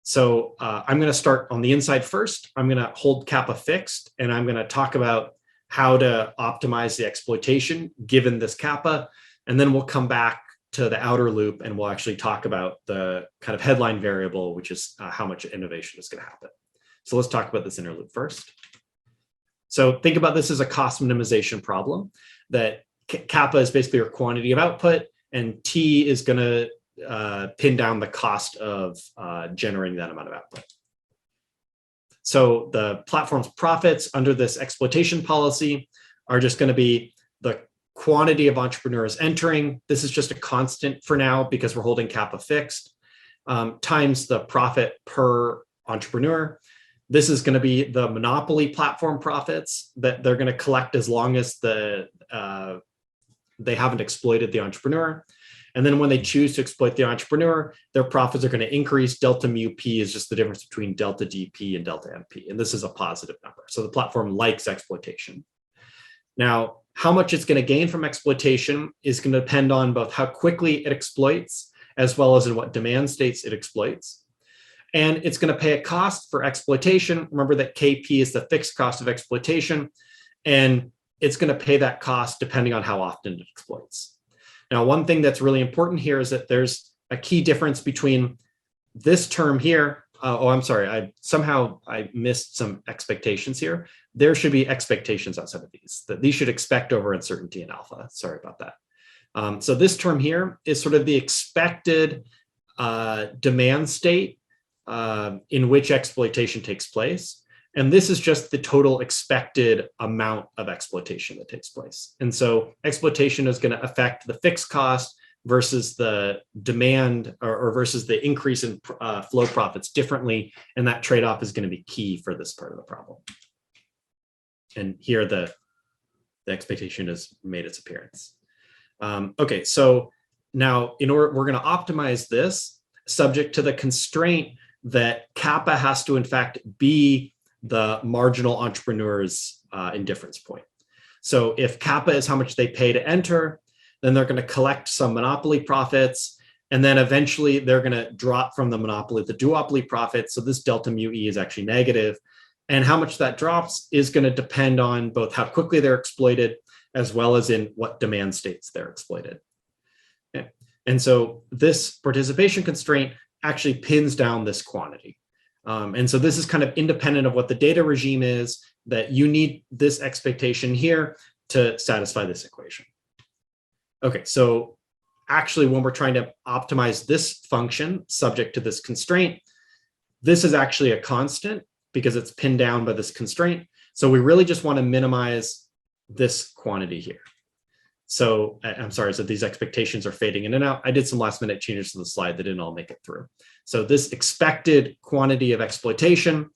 So I'm going to start on the inside first. I'm going to hold kappa fixed, and I'm going to talk about how to optimize the exploitation given this kappa. And then we'll come back to the outer loop and we'll actually talk about the kind of headline variable, which is how much innovation is going to happen. So let's talk about this inner loop first. So think about this as a cost minimization problem, that kappa is basically your quantity of output, and T is going to pin down the cost of generating that amount of output. So the platform's profits under this exploitation policy are just going to be the quantity of entrepreneurs entering. This is just a constant for now because we're holding kappa fixed, times the profit per entrepreneur. This is going to be the monopoly platform profits that they're going to collect as long as they haven't exploited the entrepreneur. And then when they choose to exploit the entrepreneur, their profits are going to increase. Delta mu P is just the difference between delta DP and delta MP. And this is a positive number. So the platform likes exploitation. Now, how much it's going to gain from exploitation is going to depend on both how quickly it exploits, as well as in what demand states it exploits. And it's going to pay a cost for exploitation. Remember that KP is the fixed cost of exploitation, and it's going to pay that cost depending on how often it exploits. Now, one thing that's really important here is that there's a key difference between this term here. I'm sorry, I missed some expectations here. There should be expectations outside of these, that these should expect over uncertainty in alpha. Sorry about that. So this term here is sort of the expected demand state in which exploitation takes place. And this is just the total expected amount of exploitation that takes place. And so exploitation is going to affect the fixed cost versus the demand or versus the increase in flow profits differently. And that trade-off is going to be key for this part of the problem. And here the expectation has made its appearance. Okay, so now we're going to optimize this subject to the constraint that kappa has to in fact be the marginal entrepreneur's indifference point. So if kappa is how much they pay to enter, then they're going to collect some monopoly profits, and then eventually they're going to drop from the monopoly the duopoly profits. So this delta mu E is actually negative. And how much that drops is going to depend on both how quickly they're exploited, as well as in what demand states they're exploited. Okay. And so this participation constraint actually pins down this quantity. And so this is kind of independent of what the data regime is, that you need this expectation here to satisfy this equation. Okay, so actually when we're trying to optimize this function subject to this constraint, this is actually a constant because it's pinned down by this constraint. So we really just want to minimize this quantity here. So I'm sorry, so these expectations are fading in and out. I did some last minute changes to the slide that didn't all make it through. So this expected quantity of exploitation,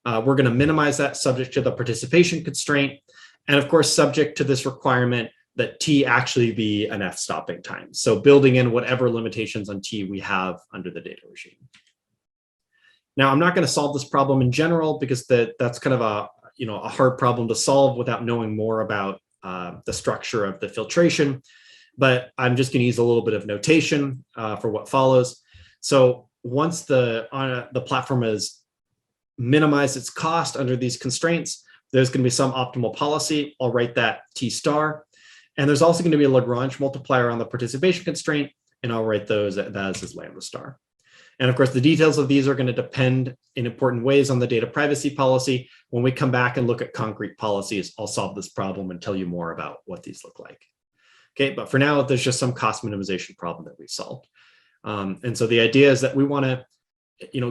we're going to minimize that subject to the participation constraint. And of course, subject to this requirement that T actually be an F stopping time. So building in whatever limitations on T we have under the data regime. Now, I'm not going to solve this problem in general because that's kind of a hard problem to solve without knowing more about the structure of the filtration, but I'm just going to use a little bit of notation for what follows. So once the platform has minimized its cost under these constraints, there's going to be some optimal policy. I'll write that T star. And there's also going to be a Lagrange multiplier on the participation constraint, and I'll write those as lambda star. And of course, the details of these are going to depend in important ways on the data privacy policy. When we come back and look at concrete policies, I'll solve this problem and tell you more about what these look like. Okay, but for now, there's just some cost minimization problem that we've solved. And so the idea is that we want to,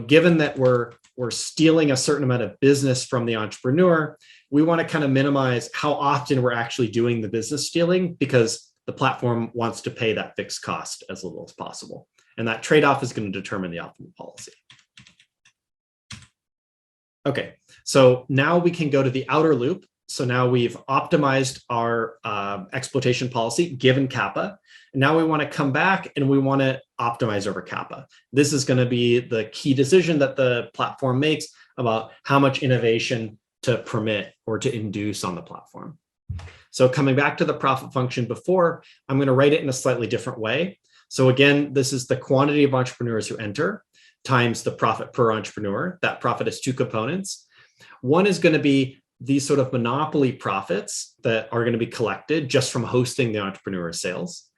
given that we're stealing a certain amount of business from the entrepreneur, we want to kind of minimize how often we're actually doing the business stealing because the platform wants to pay that fixed cost as little as possible. And that trade-off is going to determine the optimal policy. Okay, so now we can go to the outer loop. So now we've optimized our exploitation policy given kappa. And now we want to come back and we want to optimize over kappa. This is going to be the key decision that the platform makes about how much innovation to permit or to induce on the platform. So coming back to the profit function before, I'm going to write it in a slightly different way. So again, this is the quantity of entrepreneurs who enter times the profit per entrepreneur. That profit has two components. One is going to be these sort of monopoly profits that are going to be collected just from hosting the entrepreneur sales.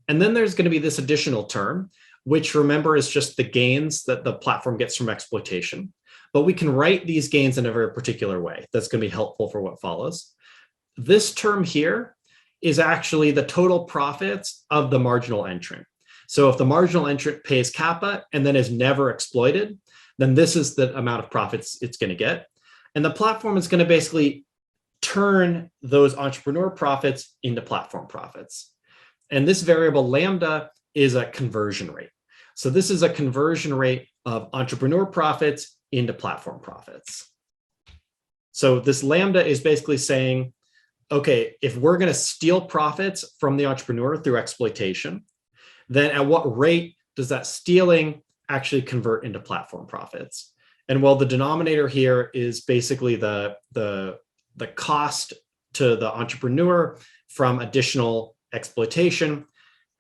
And then there's going to be this additional term, which remember is just the gains that the platform gets from exploitation. But we can write these gains in a very particular way. That's going to be helpful for what follows. This term here is actually the total profits of the marginal entrant. So if the marginal entrant pays kappa and then is never exploited, then this is the amount of profits it's going to get. And the platform is going to basically turn those entrepreneur profits into platform profits. And this variable lambda is a conversion rate. So this is a conversion rate of entrepreneur profits into platform profits. So this lambda is basically saying, okay, if we're going to steal profits from the entrepreneur through exploitation, then at what rate does that stealing actually convert into platform profits? And well, the denominator here is basically the cost to the entrepreneur from additional exploitation,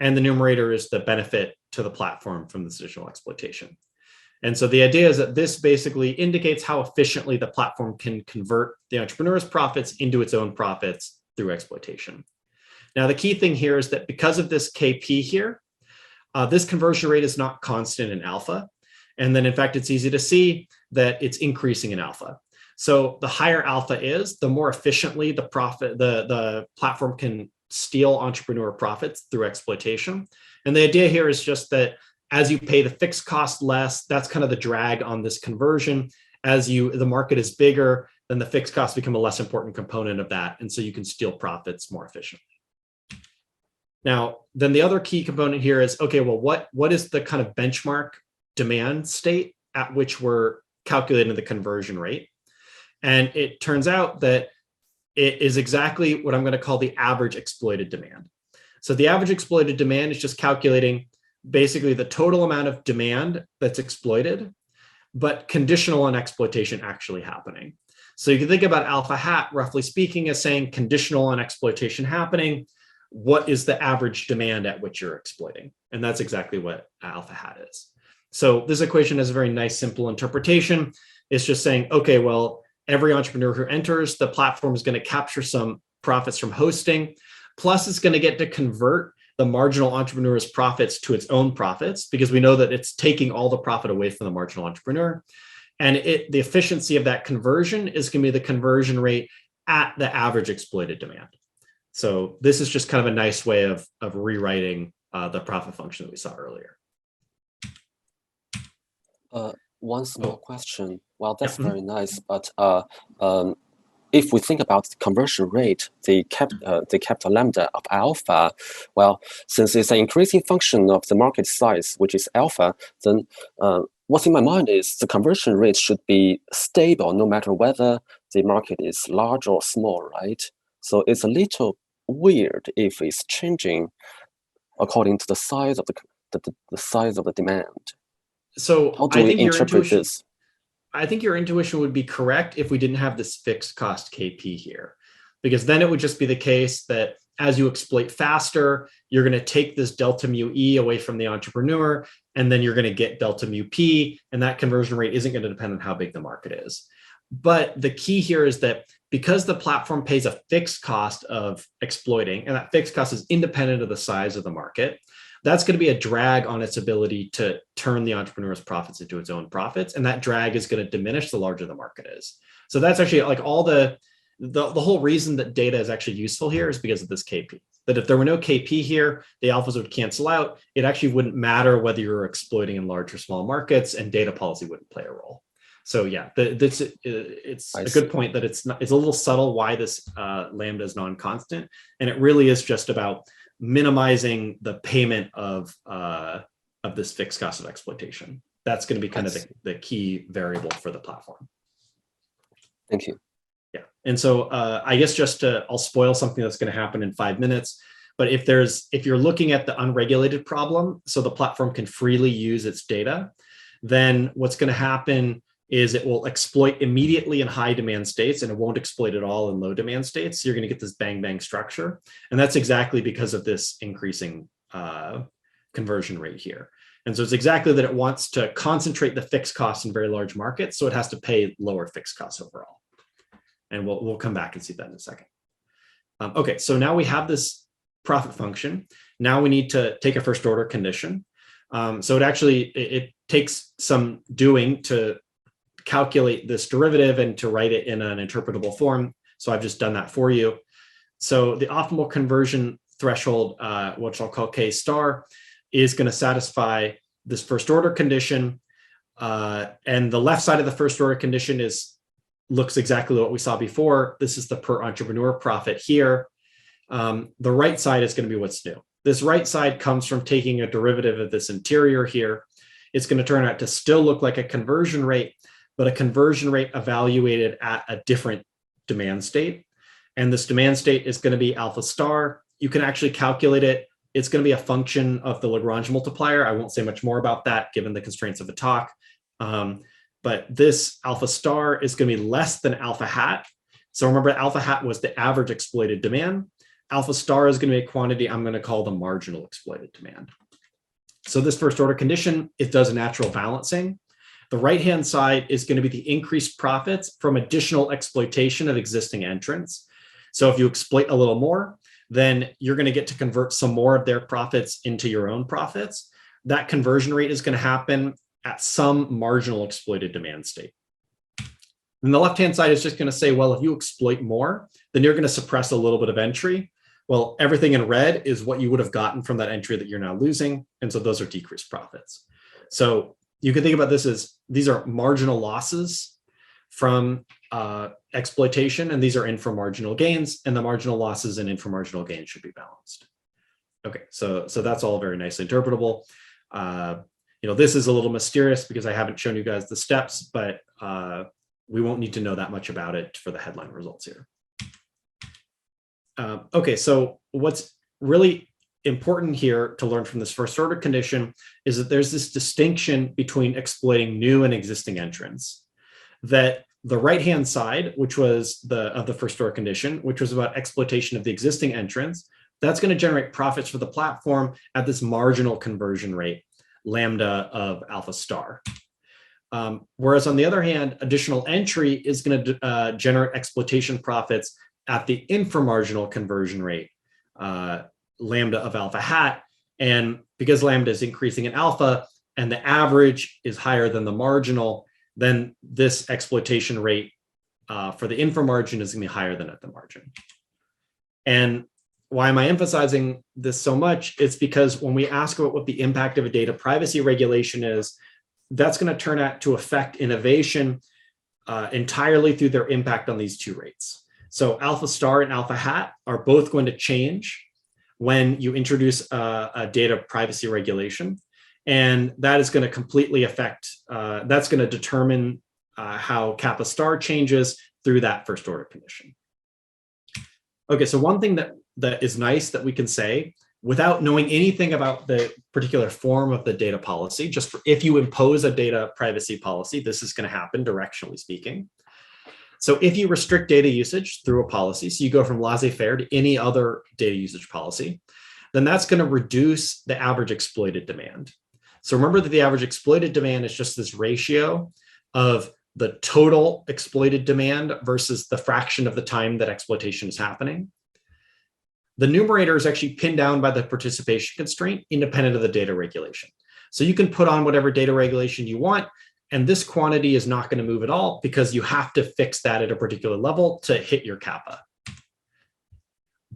and the numerator is the benefit to the platform from this additional exploitation. And so the idea is that this basically indicates how efficiently the platform can convert the entrepreneur's profits into its own profits through exploitation. Now, the key thing here is that because of this KP here, this conversion rate is not constant in alpha. And then in fact, it's easy to see that it's increasing in alpha. So the higher alpha is, the more efficiently the platform can steal entrepreneur profits through exploitation. And the idea here is just that as you pay the fixed cost less, that's kind of the drag on this conversion. As the market is bigger, then the fixed costs become a less important component of that. And so you can steal profits more efficiently. Now, then the other key component here is, okay, well, what is the kind of benchmark demand state at which we're calculating the conversion rate? And it turns out that it is exactly what I'm going to call the average exploited demand. So the average exploited demand is just calculating basically the total amount of demand that's exploited, but conditional on exploitation actually happening. So you can think about alpha hat, roughly speaking, as saying conditional on exploitation happening. What is the average demand at which you're exploiting? And that's exactly what alpha hat is. So this equation has a very nice, simple interpretation. It's just saying, okay, well, every entrepreneur who enters, the platform is going to capture some profits from hosting, plus it's going to get to convert the marginal entrepreneur's profits to its own profits, because we know that it's taking all the profit away from the marginal entrepreneur. And the efficiency of that conversion is going to be the conversion rate at the average exploited demand. So this is just kind of a nice way of rewriting the profit function that we saw earlier. One small question. Well, that's very nice, but if we think about the conversion rate, the capital lambda of alpha, well, since it's an increasing function of the market size, which is alpha, then what's in my mind is the conversion rate should be stable no matter whether the market is large or small, right? So it's a little weird if it's changing according to the size of the size of the demand. So how do we interpret this? I think your intuition would be correct if we didn't have this fixed cost KP here, because then it would just be the case that as you exploit faster, you're going to take this delta mu E away from the entrepreneur, and then you're going to get delta mu P, and that conversion rate isn't going to depend on how big the market is. But the key here is that because the platform pays a fixed cost of exploiting, and that fixed cost is independent of the size of the market, that's going to be a drag on its ability to turn the entrepreneur's profits into its own profits. And that drag is going to diminish the larger the market is. So that's actually like all the whole reason that data is actually useful here is because of this KP. That if there were no KP here, the alphas would cancel out. It actually wouldn't matter whether you're exploiting in large or small markets, and data policy wouldn't play a role. So yeah, it's a good point that it's a little subtle why this lambda is non-constant. And it really is just about minimizing the payment of this fixed cost of exploitation. That's going to be kind of the key variable for the platform. Thank you. Yeah, and so I guess I'll spoil something that's going to happen in 5 minutes. But if you're looking at the unregulated problem, so the platform can freely use its data, then what's going to happen is it will exploit immediately in high demand states, and it won't exploit at all in low demand states. So you're going to get this bang bang structure. And that's exactly because of this increasing conversion rate here. And so it's exactly that it wants to concentrate the fixed costs in very large markets, so it has to pay lower fixed costs overall. And we'll come back and see that in a second. Okay, so now we have this profit function. Now we need to take a first order condition. So it takes some doing to calculate this derivative and to write it in an interpretable form. So I've just done that for you. So the optimal conversion threshold, which I'll call K star, is going to satisfy this first order condition. And the left side of the first order condition looks exactly what we saw before. This is the per entrepreneur profit here. The right side is going to be what's new. This right side comes from taking a derivative of this interior here. It's going to turn out to still look like a conversion rate, but a conversion rate evaluated at a different demand state. And this demand state is going to be alpha star. You can actually calculate it. It's going to be a function of the Lagrange multiplier. I won't say much more about that given the constraints of the talk. But this alpha star is going to be less than alpha hat. So remember, alpha hat was the average exploited demand. Alpha star is going to be a quantity I'm going to call the marginal exploited demand. So this first order condition, it does natural balancing. The right-hand side is going to be the increased profits from additional exploitation of existing entrants. So if you exploit a little more, then you're going to get to convert some more of their profits into your own profits. That conversion rate is going to happen at some marginal exploited demand state. And the left-hand side is just going to say, well, if you exploit more, then you're going to suppress a little bit of entry. Well, everything in red is what you would have gotten from that entry that you're now losing. And so those are decreased profits. So you can think about this as these are marginal losses from exploitation, and these are inframarginal gains, and the marginal losses and inframarginal gains should be balanced. Okay, so that's all very nicely interpretable. This is a little mysterious because I haven't shown you guys the steps, but we won't need to know that much about it for the headline results here. Okay, so what's really important here to learn from this first order condition is that there's this distinction between exploiting new and existing entrants. That the right-hand side, which was of the first order condition, which was about exploitation of the existing entrants, that's going to generate profits for the platform at this marginal conversion rate, lambda of alpha star. Whereas on the other hand, additional entry is going to generate exploitation profits at the inframarginal conversion rate, lambda of alpha hat. And because lambda is increasing in alpha and the average is higher than the marginal, then this exploitation rate for the inframargin is going to be higher than at the margin. And why am I emphasizing this so much? It's because when we ask about what the impact of a data privacy regulation is, that's going to turn out to affect innovation entirely through their impact on these two rates. So alpha star and alpha hat are both going to change when you introduce a data privacy regulation. And that is going to completely affect, that's going to determine how kappa star changes through that first order condition. Okay, so one thing that is nice that we can say without knowing anything about the particular form of the data policy, just for, if you impose a data privacy policy, this is going to happen directionally speaking. So if you restrict data usage through a policy, so you go from laissez-faire to any other data usage policy, then that's going to reduce the average exploited demand. So remember that the average exploited demand is just this ratio of the total exploited demand versus the fraction of the time that exploitation is happening. The numerator is actually pinned down by the participation constraint independent of the data regulation. So you can put on whatever data regulation you want, and this quantity is not going to move at all because you have to fix that at a particular level to hit your kappa.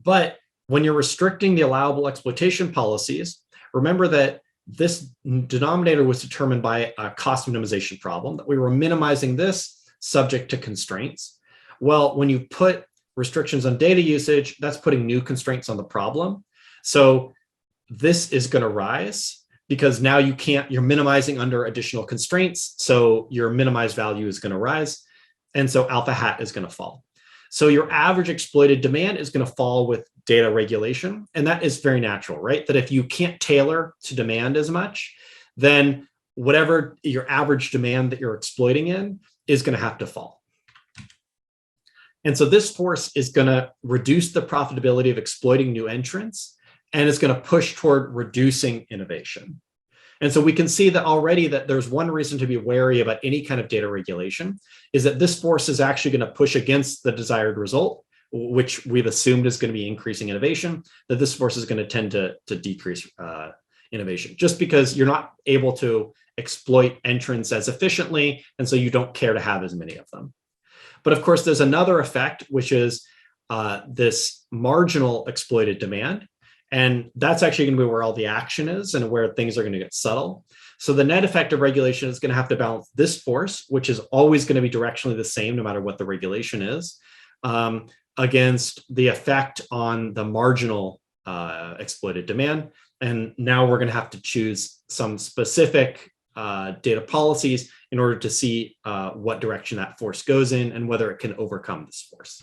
But when you're restricting the allowable exploitation policies, remember that this denominator was determined by a cost minimization problem, that we were minimizing this subject to constraints. Well, when you put restrictions on data usage, that's putting new constraints on the problem. So this is going to rise because now you're minimizing under additional constraints. So your minimized value is going to rise. And so alpha hat is going to fall. So your average exploited demand is going to fall with data regulation. And that is very natural, right? That if you can't tailor to demand as much, then whatever your average demand that you're exploiting in is going to have to fall. And so this force is going to reduce the profitability of exploiting new entrants, and it's going to push toward reducing innovation. And so we can see that already that there's one reason to be wary about any kind of data regulation is that this force is actually going to push against the desired result, which we've assumed is going to be increasing innovation, that this force is going to tend to decrease innovation, just because you're not able to exploit entrants as efficiently, and so you don't care to have as many of them. But of course, there's another effect, which is this marginal exploited demand. And that's actually going to be where all the action is and where things are going to get subtle. So the net effect of regulation is going to have to balance this force, which is always going to be directionally the same no matter what the regulation is, against the effect on the marginal exploited demand. And now we're going to have to choose some specific data policies in order to see what direction that force goes in and whether it can overcome this force.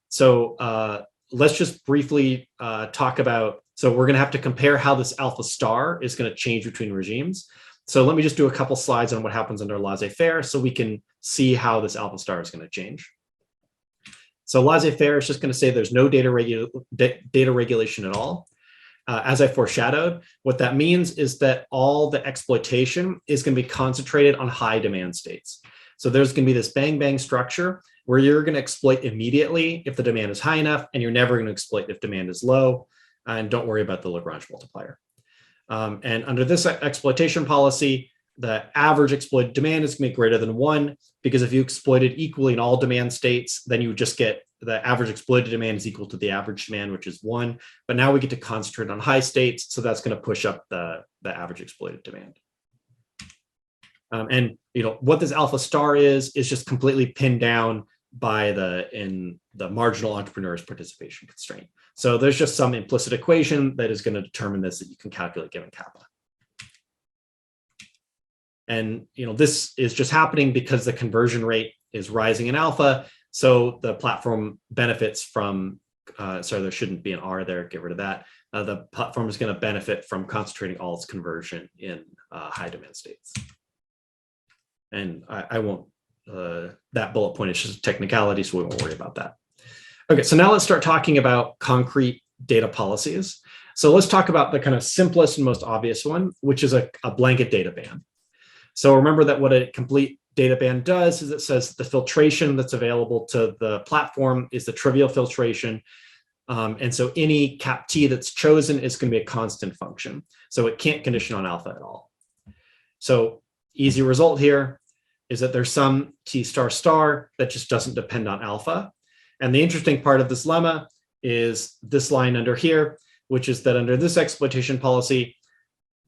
So let's just briefly talk about, so we're going to have to compare how this alpha star is going to change between regimes. So let me just do a couple slides on what happens under laissez-faire so we can see how this alpha star is going to change. So laissez-faire is just going to say there's no data regulation at all. As I foreshadowed, what that means is that all the exploitation is going to be concentrated on high demand states. So there's going to be this bang-bang structure where you're going to exploit immediately if the demand is high enough, and you're never going to exploit if demand is low. And don't worry about the Lagrange multiplier. And under this exploitation policy, the average exploited demand is going to be greater than 1, because if you exploit it equally in all demand states, then you would just get the average exploited demand is equal to the average demand, which is 1. But now we get to concentrate on high states, so that's going to push up the average exploited demand. And what this alpha star is just completely pinned down by the marginal entrepreneur's participation constraint. So there's just some implicit equation that is going to determine this that you can calculate given kappa. And this is just happening because the conversion rate is rising in alpha. So the platform benefits from, sorry, there shouldn't be an R there, get rid of that. The platform is going to benefit from concentrating all its conversion in high demand states. And I won't, that bullet point is just a technicality, so we won't worry about that. Okay, so now let's start talking about concrete data policies. So let's talk about the kind of simplest and most obvious one, which is a blanket data ban. So remember that what a complete data ban does is it says the filtration that's available to the platform is the trivial filtration And so any cap t that's chosen is going to be a constant function. So it can't condition on alpha at all. So easy result here is that there's some t star star that just doesn't depend on alpha. And the interesting part of this lemma is this line under here, which is that under this exploitation policy,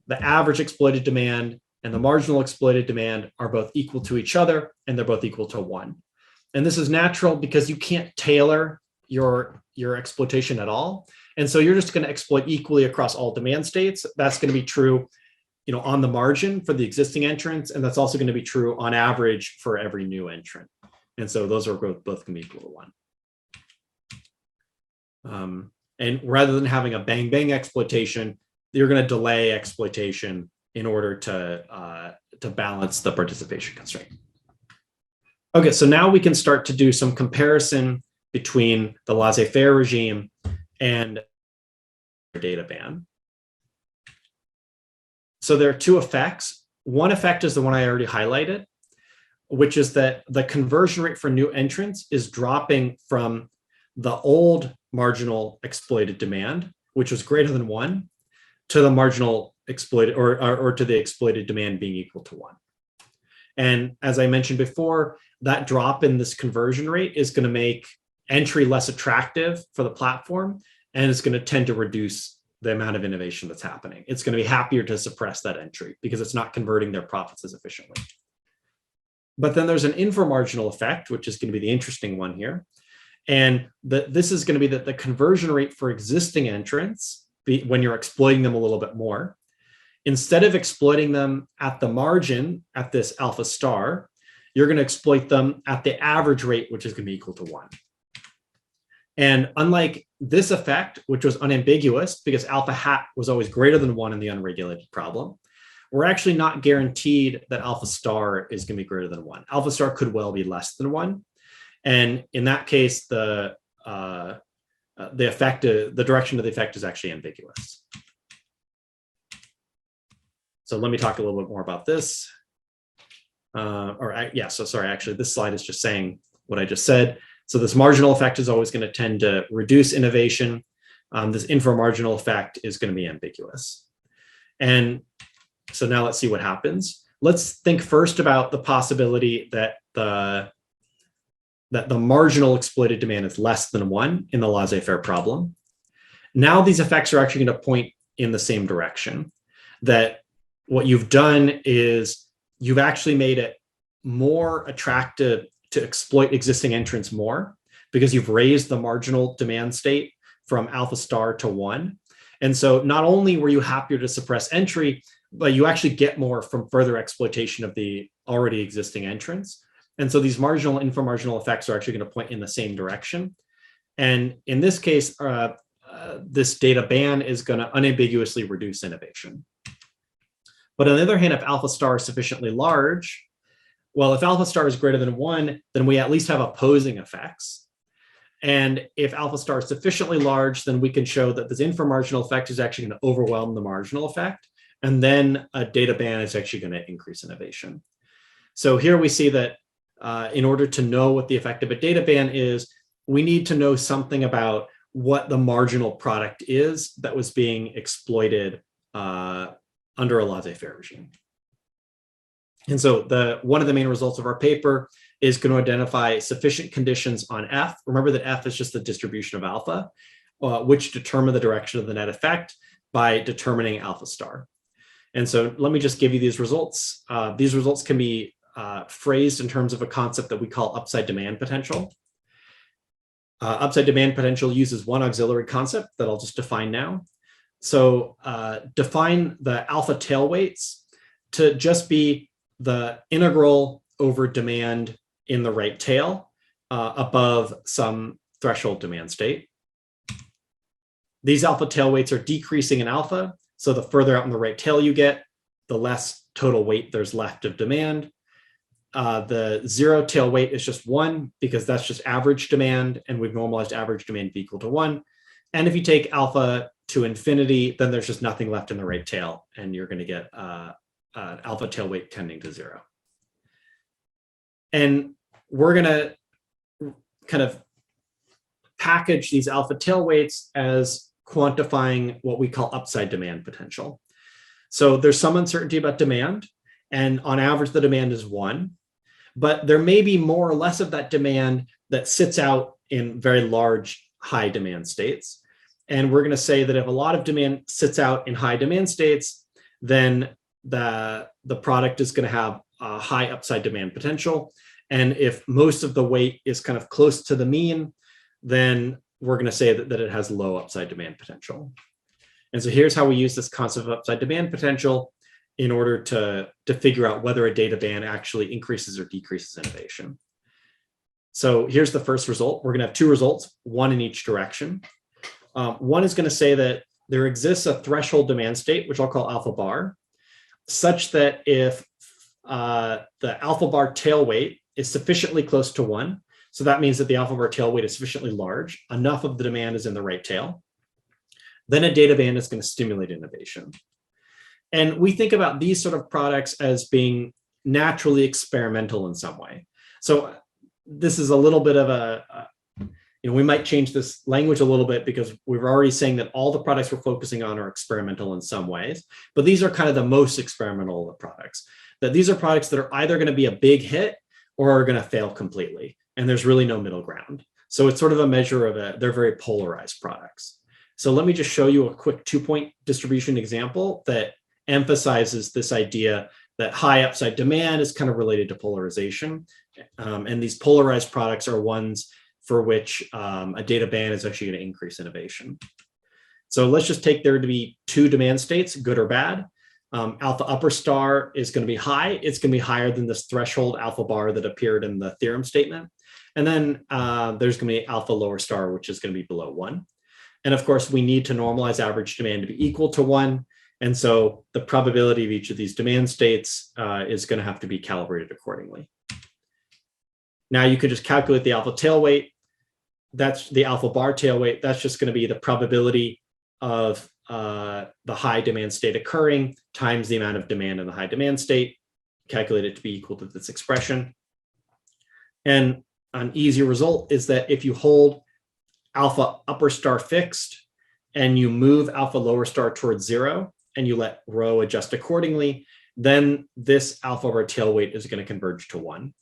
the average exploited demand and the marginal exploited demand are both equal to each other, and they're both equal to 1. And this is natural because you can't tailor your exploitation at all. And so you're just going to exploit equally across all demand states. That's going to be true, on the margin for the existing entrants, and that's also going to be true on average for every new entrant. And so those are both going to be equal to 1. And rather than having a bang bang exploitation, you're going to delay exploitation in order to balance the participation constraint. Okay, so now we can start to do some comparison between the laissez-faire regime and data ban. So there are two effects. One effect is the one I already highlighted, which is that the conversion rate for new entrants is dropping from the old marginal exploited demand, which was greater than 1, to the marginal exploited or to the exploited demand being equal to 1. And as I mentioned before, that drop in this conversion rate is going to make entry less attractive for the platform, and it's going to tend to reduce the amount of innovation that's happening. It's going to be happier to suppress that entry because it's not converting their profits as efficiently. But then there's an inframarginal effect, which is going to be the interesting one here. And this is going to be that the conversion rate for existing entrants, when you're exploiting them a little bit more, instead of exploiting them at the margin at this alpha star, you're going to exploit them at the average rate, which is going to be equal to 1. And unlike this effect, which was unambiguous because alpha hat was always greater than 1 in the unregulated problem, we're actually not guaranteed that alpha star is going to be greater than 1. Alpha star could well be less than 1. And in that case, the direction of the effect is actually ambiguous. So let me talk a little bit more about this. So sorry, actually, this slide is just saying what I just said. So this marginal effect is always going to tend to reduce innovation. This inframarginal effect is going to be ambiguous. And so now let's see what happens. Let's think first about the possibility that the marginal exploited demand is less than 1 in the laissez-faire problem. Now these effects are actually going to point in the same direction. That what you've done is you've actually made it more attractive to exploit existing entrants more because you've raised the marginal demand state from alpha star to 1. And so not only were you happier to suppress entry, but you actually get more from further exploitation of the already existing entrants. And so these marginal and inframarginal effects are actually going to point in the same direction. And in this case, this data ban is going to unambiguously reduce innovation. But on the other hand, if alpha star is sufficiently large, well, if alpha star is greater than 1, then we at least have opposing effects. And if alpha star is sufficiently large, then we can show that this inframarginal effect is actually going to overwhelm the marginal effect. And then a data ban is actually going to increase innovation. So here we see that in order to know what the effect of a data ban is, we need to know something about what the marginal product is that was being exploited under a laissez-faire regime. And so one of the main results of our paper is going to identify sufficient conditions on F. Remember that F is just the distribution of alpha, which determine the direction of the net effect by determining alpha star. And so let me just give you these results. These results can be phrased in terms of a concept that we call upside demand potential. Upside demand potential uses one auxiliary concept that I'll just define now. So define the alpha tail weights to just be the integral over demand in the right tail above some threshold demand state. These alpha tail weights are decreasing in alpha. So the further out in the right tail you get, the less total weight there's left of demand. The zero tail weight is just 1 because that's just average demand, and we've normalized average demand to be equal to 1. And if you take alpha to infinity, then there's just nothing left in the right tail, and you're going to get alpha tail weight tending to 0. And we're going to kind of package these alpha tail weights as quantifying what we call upside demand potential. So there's some uncertainty about demand, and on average, the demand is 1. But there may be more or less of that demand that sits out in very large high demand states. And we're going to say that if a lot of demand sits out in high demand states, then the product is going to have a high upside demand potential. And if most of the weight is kind of close to the mean, then we're going to say that it has low upside demand potential. And so here's how we use this concept of upside demand potential in order to figure out whether a data band actually increases or decreases innovation. So here's the first result. We're going to have 2 results, one in each direction. One is going to say that there exists a threshold demand state, which I'll call alpha bar, such that if the alpha bar tail weight is sufficiently close to 1, so that means that the alpha bar tail weight is sufficiently large, enough of the demand is in the right tail, then a data band is going to stimulate innovation. And we think about these sort of products as being naturally experimental in some way. So this is a little bit of we might change this language a little bit because we're already saying that all the products we're focusing on are experimental in some ways, but these are kind of the most experimental of the products. That these are products that are either going to be a big hit or are going to fail completely. And there's really no middle ground. So it's sort of a measure of they're very polarized products. So let me just show you a quick 2-point distribution example that emphasizes this idea that high upside demand is kind of related to polarization. And these polarized products are ones for which a data band is actually going to increase innovation. So let's just take there to be 2 demand states, good or bad. Alpha upper star is going to be high. It's going to be higher than this threshold alpha bar that appeared in the theorem statement. And then there's going to be alpha lower star, which is going to be below 1. And of course, we need to normalize average demand to be equal to 1. And so the probability of each of these demand states is going to have to be calibrated accordingly. Now you could just calculate the alpha tail weight. That's the alpha bar tail weight. That's just going to be the probability of the high demand state occurring times the amount of demand in the high demand state, calculated to be equal to this expression. And an easy result is that if you hold alpha upper star fixed and you move alpha lower star towards 0 and you let rho adjust accordingly, then this alpha bar tail weight is going to converge to 1.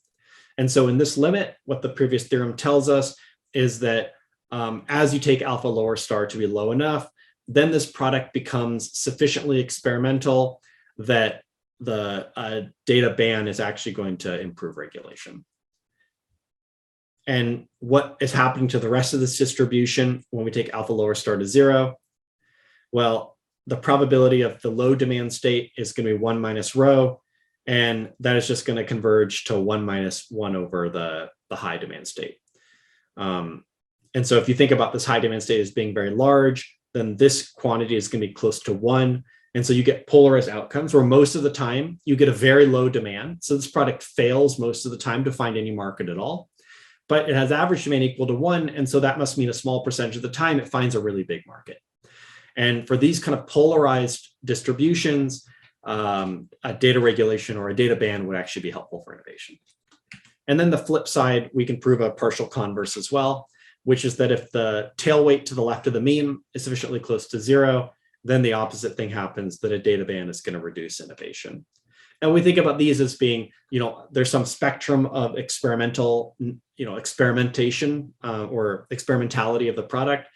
And so in this limit, what the previous theorem tells us is that as you take alpha lower star to be low enough, then this product becomes sufficiently experimental that the data band is actually going to improve regulation. And what is happening to the rest of this distribution when we take alpha lower star to 0? Well, the probability of the low demand state is going to be 1 minus rho, and that is just going to converge to 1 minus 1 over the high demand state. And so if you think about this high demand state as being very large, then this quantity is going to be close to 1. And so you get polarized outcomes where most of the time you get a very low demand. So this product fails most of the time to find any market at all, but it has average demand equal to 1. And so that must mean a small percentage of the time it finds a really big market. And for these kind of polarized distributions, a data regulation or a data band would actually be helpful for innovation. And then the flip side, we can prove a partial converse as well, which is that if the tail weight to the left of the mean is sufficiently close to 0, then the opposite thing happens, that a data band is going to reduce innovation. And we think about these as being, there's some spectrum of experimental, experimentation or experimentality of the product.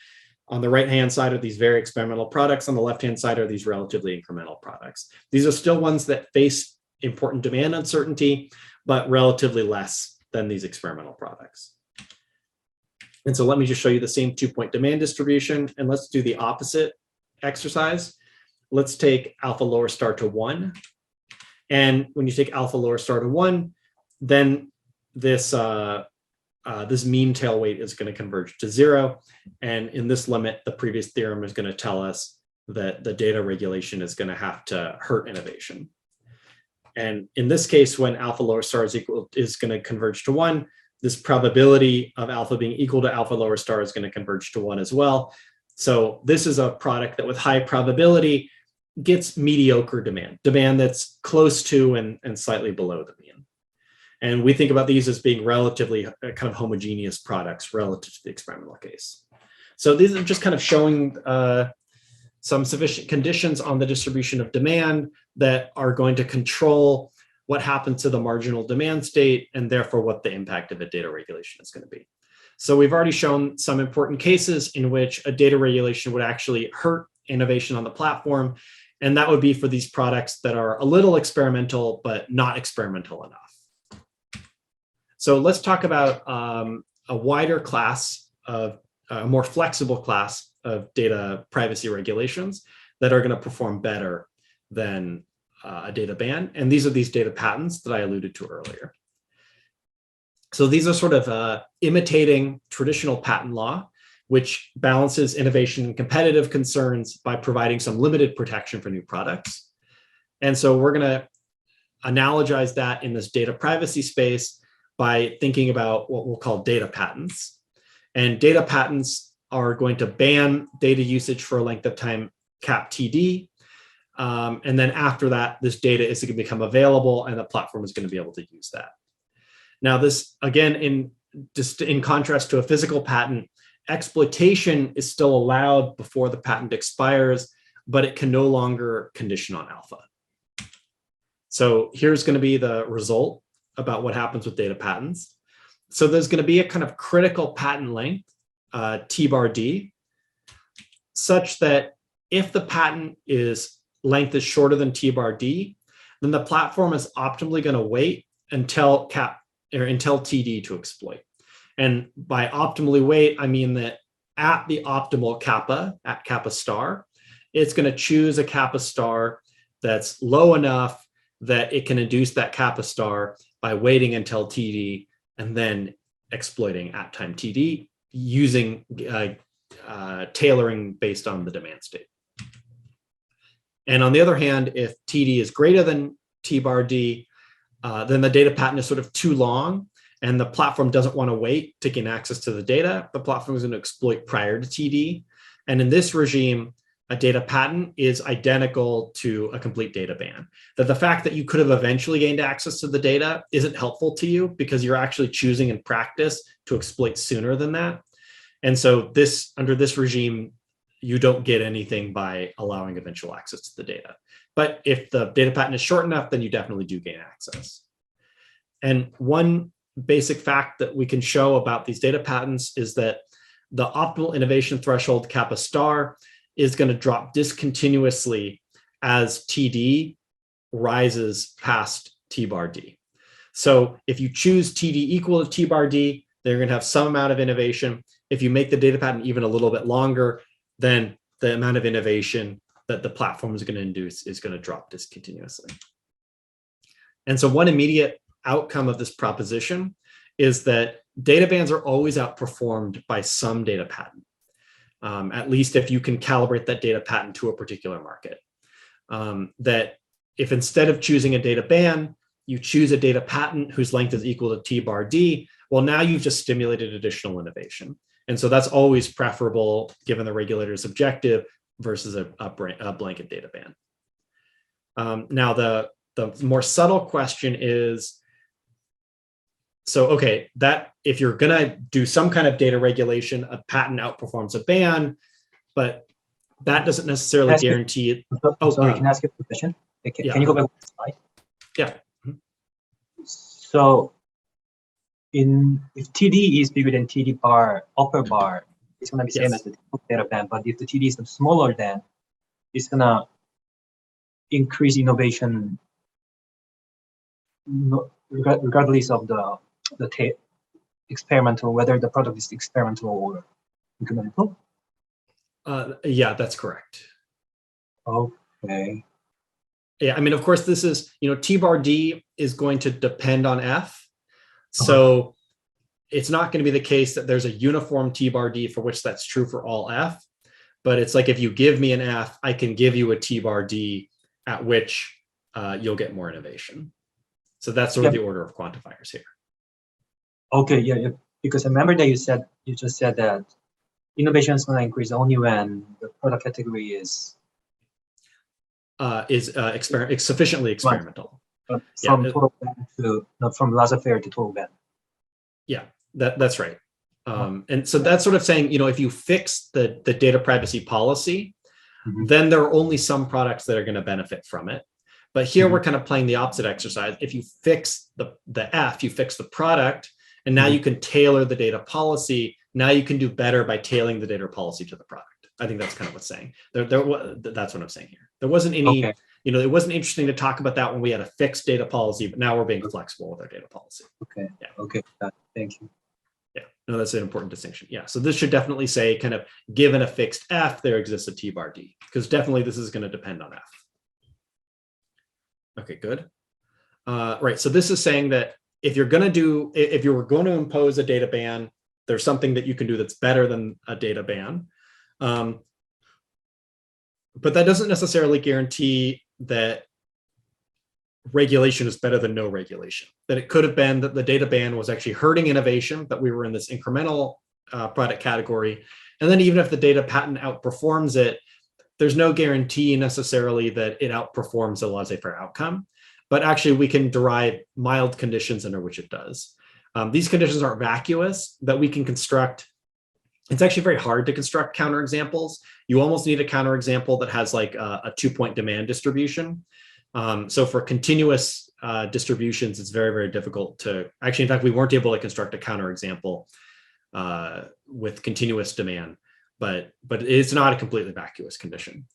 On the right-hand side are these very experimental products. On the left-hand side are these relatively incremental products. These are still ones that face important demand uncertainty, but relatively less than these experimental products. And so let me just show you the same 2-point demand distribution, and let's do the opposite exercise. Let's take alpha lower star to 1. And when you take alpha lower star to 1, then this mean tail weight is going to converge to 0. And in this limit, the previous theorem is going to tell us that the data regulation is going to have to hurt innovation. And in this case, when alpha lower star is going to converge to 1, this probability of alpha being equal to alpha lower star is going to converge to 1 as well. So this is a product that with high probability gets mediocre demand that's close to and slightly below the mean. And we think about these as being relatively kind of homogeneous products relative to the experimental case. So these are just kind of showing some sufficient conditions on the distribution of demand that are going to control what happens to the marginal demand state and therefore what the impact of a data regulation is going to be. So we've already shown some important cases in which a data regulation would actually hurt innovation on the platform. And that would be for these products that are a little experimental, but not experimental enough. So let's talk about a wider class of a more flexible class of data privacy regulations that are going to perform better than a data ban. And these are these data patents that I alluded to earlier. So these are sort of imitating traditional patent law, which balances innovation and competitive concerns by providing some limited protection for new products. And so we're going to analogize that in this data privacy space by thinking about what we'll call data patents. And data patents are going to ban data usage for a length of time cap TD. And then after that, this data is going to become available and the platform is going to be able to use that. Now this, again, in contrast to a physical patent, exploitation is still allowed before the patent expires, but it can no longer condition on alpha. So here's going to be the result about what happens with data patents. So there's going to be a kind of critical patent length, T bar D, such that if the patent length is shorter than T bar D, then the platform is optimally going to wait until TD to exploit. And by optimally wait, I mean that at the optimal kappa, at kappa star, it's going to choose a kappa star that's low enough that it can induce that kappa star by waiting until TD and then exploiting at time TD using tailoring based on the demand state. And on the other hand, if TD is greater than T bar D, then the data patent is sort of too long and the platform doesn't want to wait to gain access to the data. The platform is going to exploit prior to TD. And in this regime, a data patent is identical to a complete data ban. That the fact that you could have eventually gained access to the data isn't helpful to you because you're actually choosing in practice to exploit sooner than that. And so under this regime, you don't get anything by allowing eventual access to the data. But if the data patent is short enough, then you definitely do gain access. And one basic fact that we can show about these data patents is that the optimal innovation threshold kappa star is going to drop discontinuously as TD rises past T bar D. So if you choose TD equal to T bar D, then you're going to have some amount of innovation. If you make the data patent even a little bit longer, then the amount of innovation that the platform is going to induce is going to drop discontinuously. And so one immediate outcome of this proposition is that data bans are always outperformed by some data patent, at least if you can calibrate that data patent to a particular market. That if instead of choosing a data ban, you choose a data patent whose length is equal to T bar D, well, now you've just stimulated additional innovation. And so that's always preferable given the regulator's objective versus a blanket data ban. Now, the more subtle question is, so, okay, that if you're going to do some kind of data regulation, a patent outperforms a ban, but that doesn't necessarily guarantee it. Oh, sorry, can I ask you a question? Can you go back to the slide? Yeah. So, if TD is bigger than TD bar, upper bar, it's going to be same as the data ban. But if the TD is smaller than, it's going to increase innovation regardless of the experimental, whether the product is experimental or incremental? Yeah, that's correct. Okay. Yeah, I mean, of course, this is, T bar D is going to depend on F. So it's not going to be the case that there's a uniform T bar D for which that's true for all F. But it's like if you give me an F, I can give you a T bar D at which you'll get more innovation. So that's sort of the order of quantifiers here. Okay, yeah, because I remember that you just said that innovation is going to increase only when the product category is sufficiently experimental. from total ban to from laissez-faire to total ban. Yeah, that's right. And so that's sort of saying, if you fix the data privacy policy, then there are only some products that are going to benefit from it. But here we're kind of playing the opposite exercise. If you fix the F, you fix the product, and now you can tailor the data policy. Now you can do better by tailoring the data policy to the product. I think that's kind of what's saying. That's what I'm saying here. There wasn't any, it wasn't interesting to talk about that when we had a fixed data policy, but now we're being flexible with our data policy. Okay. Yeah. Okay. Thank you. Yeah. No, that's an important distinction. Yeah. So this should definitely say kind of given a fixed F, there exists a T bar D, because definitely this is going to depend on F. Okay, good. Right. So this is saying that if you were going to impose a data ban, there's something that you can do that's better than a data ban. But that doesn't necessarily guarantee that regulation is better than no regulation. That it could have been that the data ban was actually hurting innovation, that we were in this incremental product category. And then even if the data patent outperforms it, there's no guarantee necessarily that it outperforms a laissez-faire outcome. But actually, we can derive mild conditions under which it does. These conditions aren't vacuous, that we can construct. It's actually very hard to construct counterexamples. You almost need a counterexample that has like a 2-point demand distribution. So for continuous distributions, it's very, very difficult to actually, in fact, we weren't able to construct a counterexample with continuous demand, but it's not a completely vacuous condition.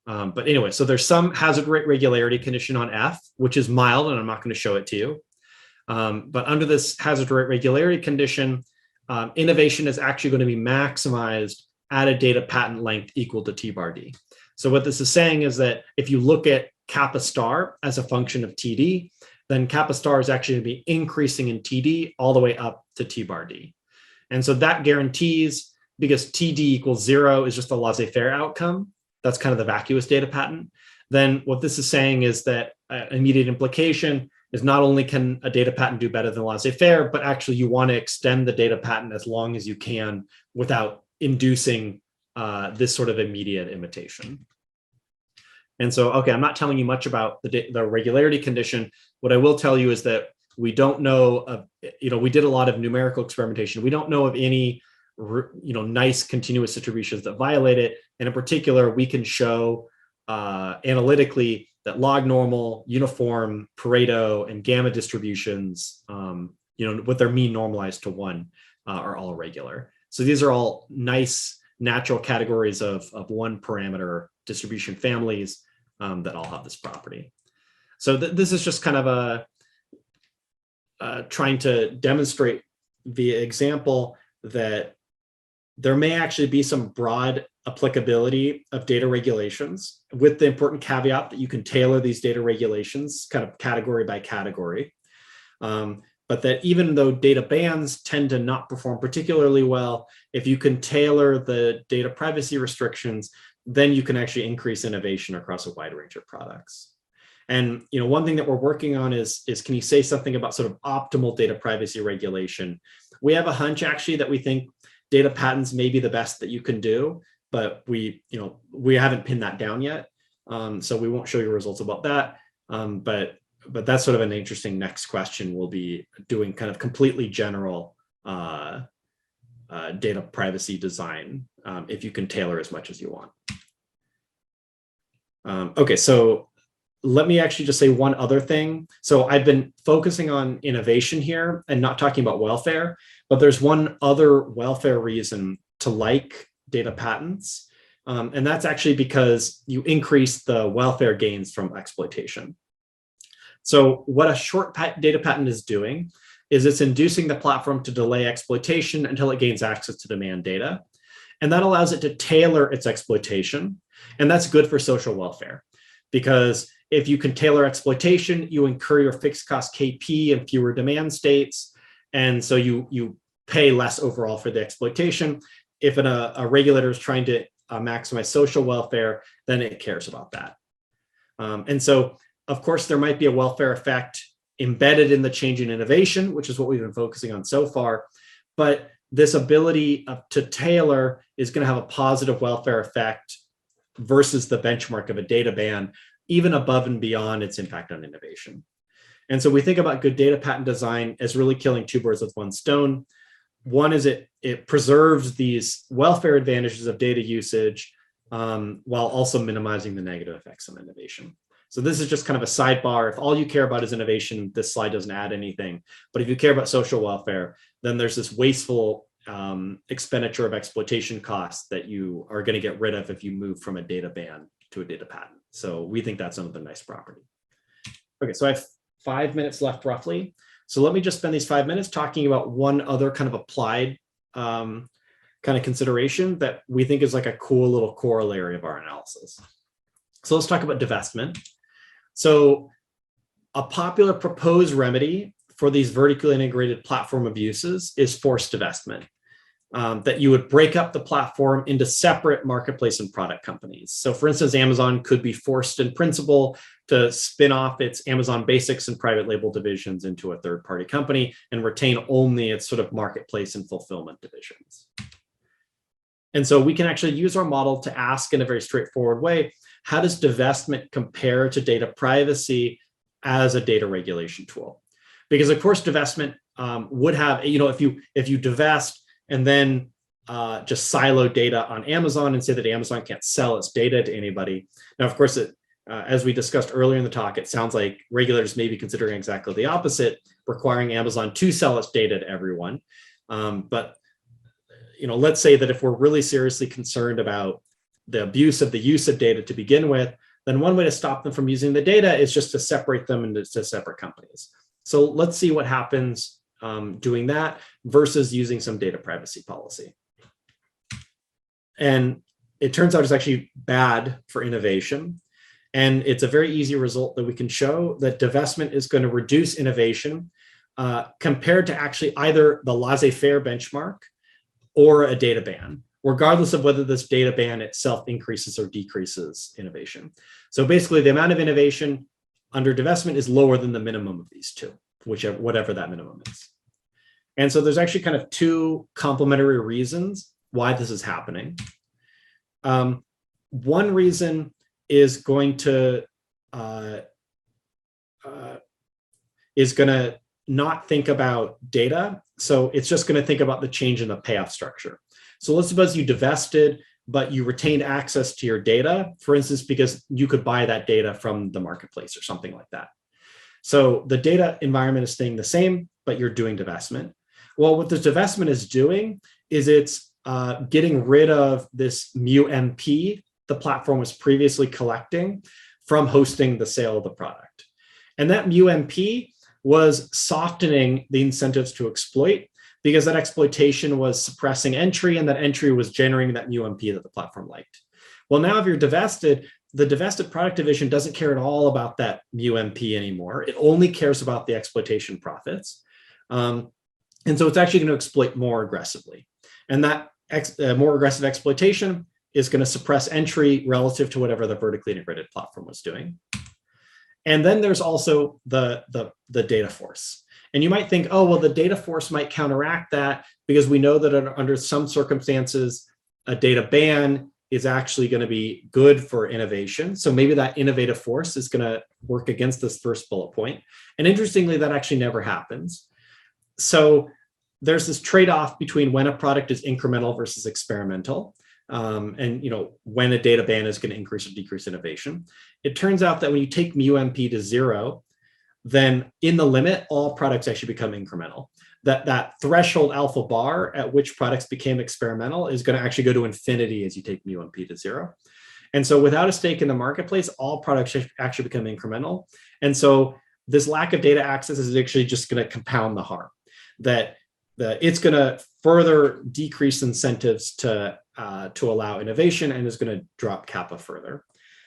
But anyway, so there's some hazard rate regularity condition on F, which is mild, and I'm not going to show it to you. But under this hazard rate regularity condition, innovation is actually going to be maximized at a data patent length equal to T bar D. So what this is saying is that if you look at kappa star as a function of TD, then kappa star is actually going to be increasing in TD all the way up to T bar D. And so that guarantees, because TD equals 0 is just a laissez-faire outcome, that's kind of the vacuous data patent, then what this is saying is that immediate implication is not only can a data patent do better than laissez-faire, but actually you want to extend the data patent as long as you can without inducing this sort of immediate imitation. And so, okay, I'm not telling you much about the regularity condition. What I will tell you is that we don't know of, we did a lot of numerical experimentation. We don't know of any, nice continuous distributions that violate it. And in particular, we can show analytically that log normal, uniform, Pareto, and gamma distributions, with their mean normalized to 1 are all regular. So these are all nice natural categories of 1 parameter distribution families that all have this property. So this is just kind of trying to demonstrate via example that there may actually be some broad applicability of data regulations, with the important caveat that you can tailor these data regulations kind of category by category. But that even though data bans tend to not perform particularly well, if you can tailor the data privacy restrictions, then you can actually increase innovation across a wide range of products. And one thing that we're working on is can you say something about sort of optimal data privacy regulation? We have a hunch actually that we think data patents may be the best that you can do, but we haven't pinned that down yet. So we won't show you results about that. But that's sort of an interesting next question. We'll be doing kind of completely general data privacy design if you can tailor as much as you want. Okay, so let me actually just say one other thing. So I've been focusing on innovation here and not talking about welfare, but there's one other welfare reason to like data patents. And that's actually because you increase the welfare gains from exploitation. So what a short data patent is doing is it's inducing the platform to delay exploitation until it gains access to demand data. And that allows it to tailor its exploitation. And that's good for social welfare, because if you can tailor exploitation, you incur your fixed cost KP in fewer demand states. And so you pay less overall for the exploitation. If a regulator is trying to maximize social welfare, then it cares about that. And so, of course, there might be a welfare effect embedded in the change in innovation, which is what we've been focusing on so far. But this ability to tailor is going to have a positive welfare effect versus the benchmark of a data ban, even above and beyond its impact on innovation. And so we think about good data patent design as really killing two birds with one stone. One is it preserves these welfare advantages of data usage while also minimizing the negative effects of innovation. So this is just kind of a sidebar. If all you care about is innovation, this slide doesn't add anything. But if you care about social welfare, then there's this wasteful expenditure of exploitation costs that you are going to get rid of if you move from a data ban to a data patent. So we think that's another nice property. Okay, so I have 5 minutes left roughly. So let me just spend these 5 minutes talking about one other kind of applied kind of consideration that we think is like a cool little corollary of our analysis. So let's talk about divestment. So a popular proposed remedy for these vertically integrated platform abuses is forced divestment. That you would break up the platform into separate marketplace and product companies. So for instance, Amazon could be forced in principle to spin off its Amazon Basics and private label divisions into a third-party company and retain only its sort of marketplace and fulfillment divisions. And so we can actually use our model to ask in a very straightforward way, how does divestment compare to data privacy as a data regulation tool? Because of course, divestment would have, if you divest and then just silo data on Amazon and say that Amazon can't sell its data to anybody. Now, of course, as we discussed earlier in the talk, it sounds like regulators may be considering exactly the opposite, requiring Amazon to sell its data to everyone. But let's say that if we're really seriously concerned about the abuse of the use of data to begin with, then one way to stop them from using the data is just to separate them into separate companies. So let's see what happens doing that versus using some data privacy policy. And it turns out it's actually bad for innovation. And it's a very easy result that we can show that divestment is going to reduce innovation compared to actually either the laissez-faire benchmark or a data ban, regardless of whether this data ban itself increases or decreases innovation. So basically the amount of innovation under divestment is lower than the minimum of these two, whatever that minimum is. And so there's actually kind of two complementary reasons why this is happening. One reason is going to not think about data. So it's just going to think about the change in the payoff structure. So let's suppose you divested, but you retained access to your data, for instance, because you could buy that data from the marketplace or something like that. So the data environment is staying the same, but you're doing divestment. Well, what this divestment is doing is it's getting rid of this mu-MP the platform was previously collecting from hosting the sale of the product. And that mu-MP was softening the incentives to exploit because that exploitation was suppressing entry and that entry was generating that mu-MP that the platform liked. Well, now if you're divested, the divested product division doesn't care at all about that mu-MP anymore. It only cares about the exploitation profits. And so it's actually going to exploit more aggressively. And that more aggressive exploitation is going to suppress entry relative to whatever the vertically integrated platform was doing. And then there's also the data force. And you might think, oh, well, the data force might counteract that because we know that under some circumstances, a data ban is actually going to be good for innovation. So maybe that innovative force is going to work against this first bullet point. And interestingly, that actually never happens. So there's this trade-off between when a product is incremental versus experimental. And when a data ban is going to increase or decrease innovation. It turns out that when you take mu-MP to 0, then in the limit, all products actually become incremental. That threshold alpha bar at which products became experimental is going to actually go to infinity as you take mu-MP to 0. And so without a stake in the marketplace, all products actually become incremental. And so this lack of data access is actually just going to compound the harm. That it's going to further decrease incentives to allow innovation and is going to drop kappa further.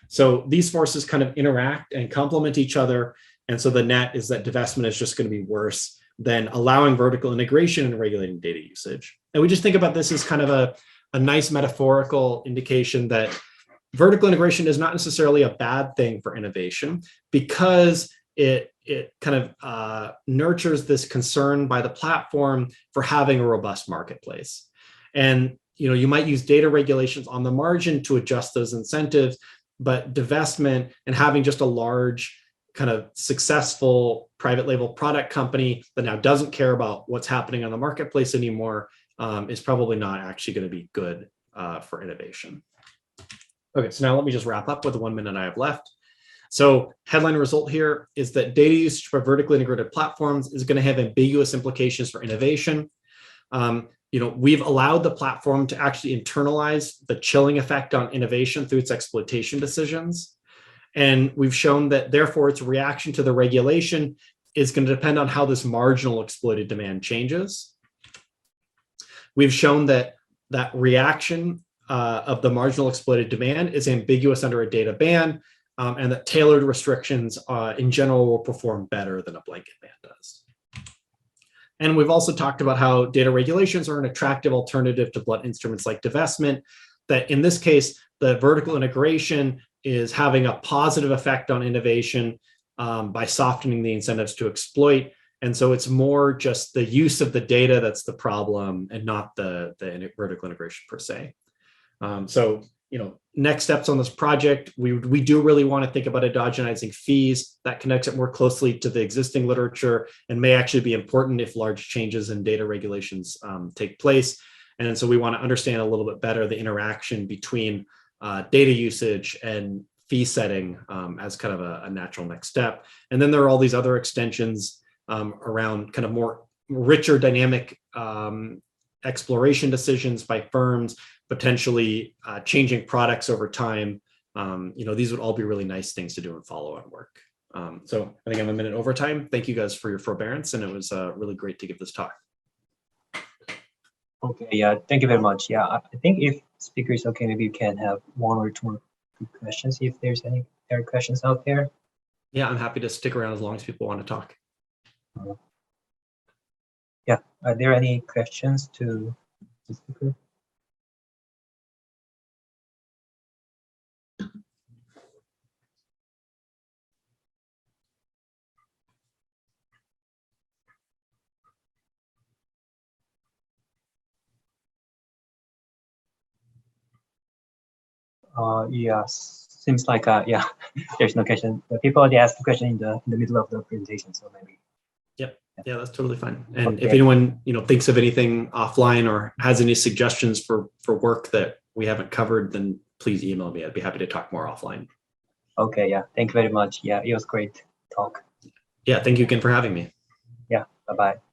So these forces kind of interact and complement each other. And so the net is that divestment is just going to be worse than allowing vertical integration and regulating data usage. And we just think about this as kind of a nice metaphorical indication that vertical integration is not necessarily a bad thing for innovation because it kind of nurtures this concern by the platform for having a robust marketplace. And you might use data regulations on the margin to adjust those incentives, but divestment and having just a large kind of successful private label product company that now doesn't care about what's happening on the marketplace anymore is probably not actually going to be good for innovation. Okay, so now let me just wrap up with the 1 minute I have left. So headline result here is that data usage for vertically integrated platforms is going to have ambiguous implications for innovation. We've allowed the platform to actually internalize the chilling effect on innovation through its exploitation decisions. And we've shown that therefore its reaction to the regulation is going to depend on how this marginal exploited demand changes. We've shown that that reaction of the marginal exploited demand is ambiguous under a data ban, and that tailored restrictions in general will perform better than a blanket ban does. And we've also talked about how data regulations are an attractive alternative to blunt instruments like divestment, that in this case, the vertical integration is having a positive effect on innovation by softening the incentives to exploit. And so it's more just the use of the data that's the problem and not the vertical integration per se. Next steps on this project, we do really want to think about endogenizing fees. That connects it more closely to the existing literature and may actually be important if large changes in data regulations take place. And so we want to understand a little bit better the interaction between data usage and fee setting as kind of a natural next step. And then there are all these other extensions around kind of more richer dynamic exploration decisions by firms, potentially changing products over time. These would all be really nice things to do in follow-on work. So I think I'm a minute over time. Thank you guys for your forbearance, and it was really great to give this talk. Okay, yeah, thank you very much. Yeah, I think if speaker is okay, maybe you can have one or two more questions if there's any other questions out there. Yeah, I'm happy to stick around as long as people want to talk. Yeah, are there any questions to the speaker? Yeah, seems like yeah, there's no question. The people already asked the question in the middle of the presentation, so maybe. Yep. Yeah, that's totally fine. And Okay. if anyone thinks of anything offline or has any suggestions for work that we haven't covered, then please email me. I'd be happy to talk more offline. Okay. Yeah. Thank you very much. Yeah, it was great talk. Yeah. Thank you again for having me. Yeah. Bye bye.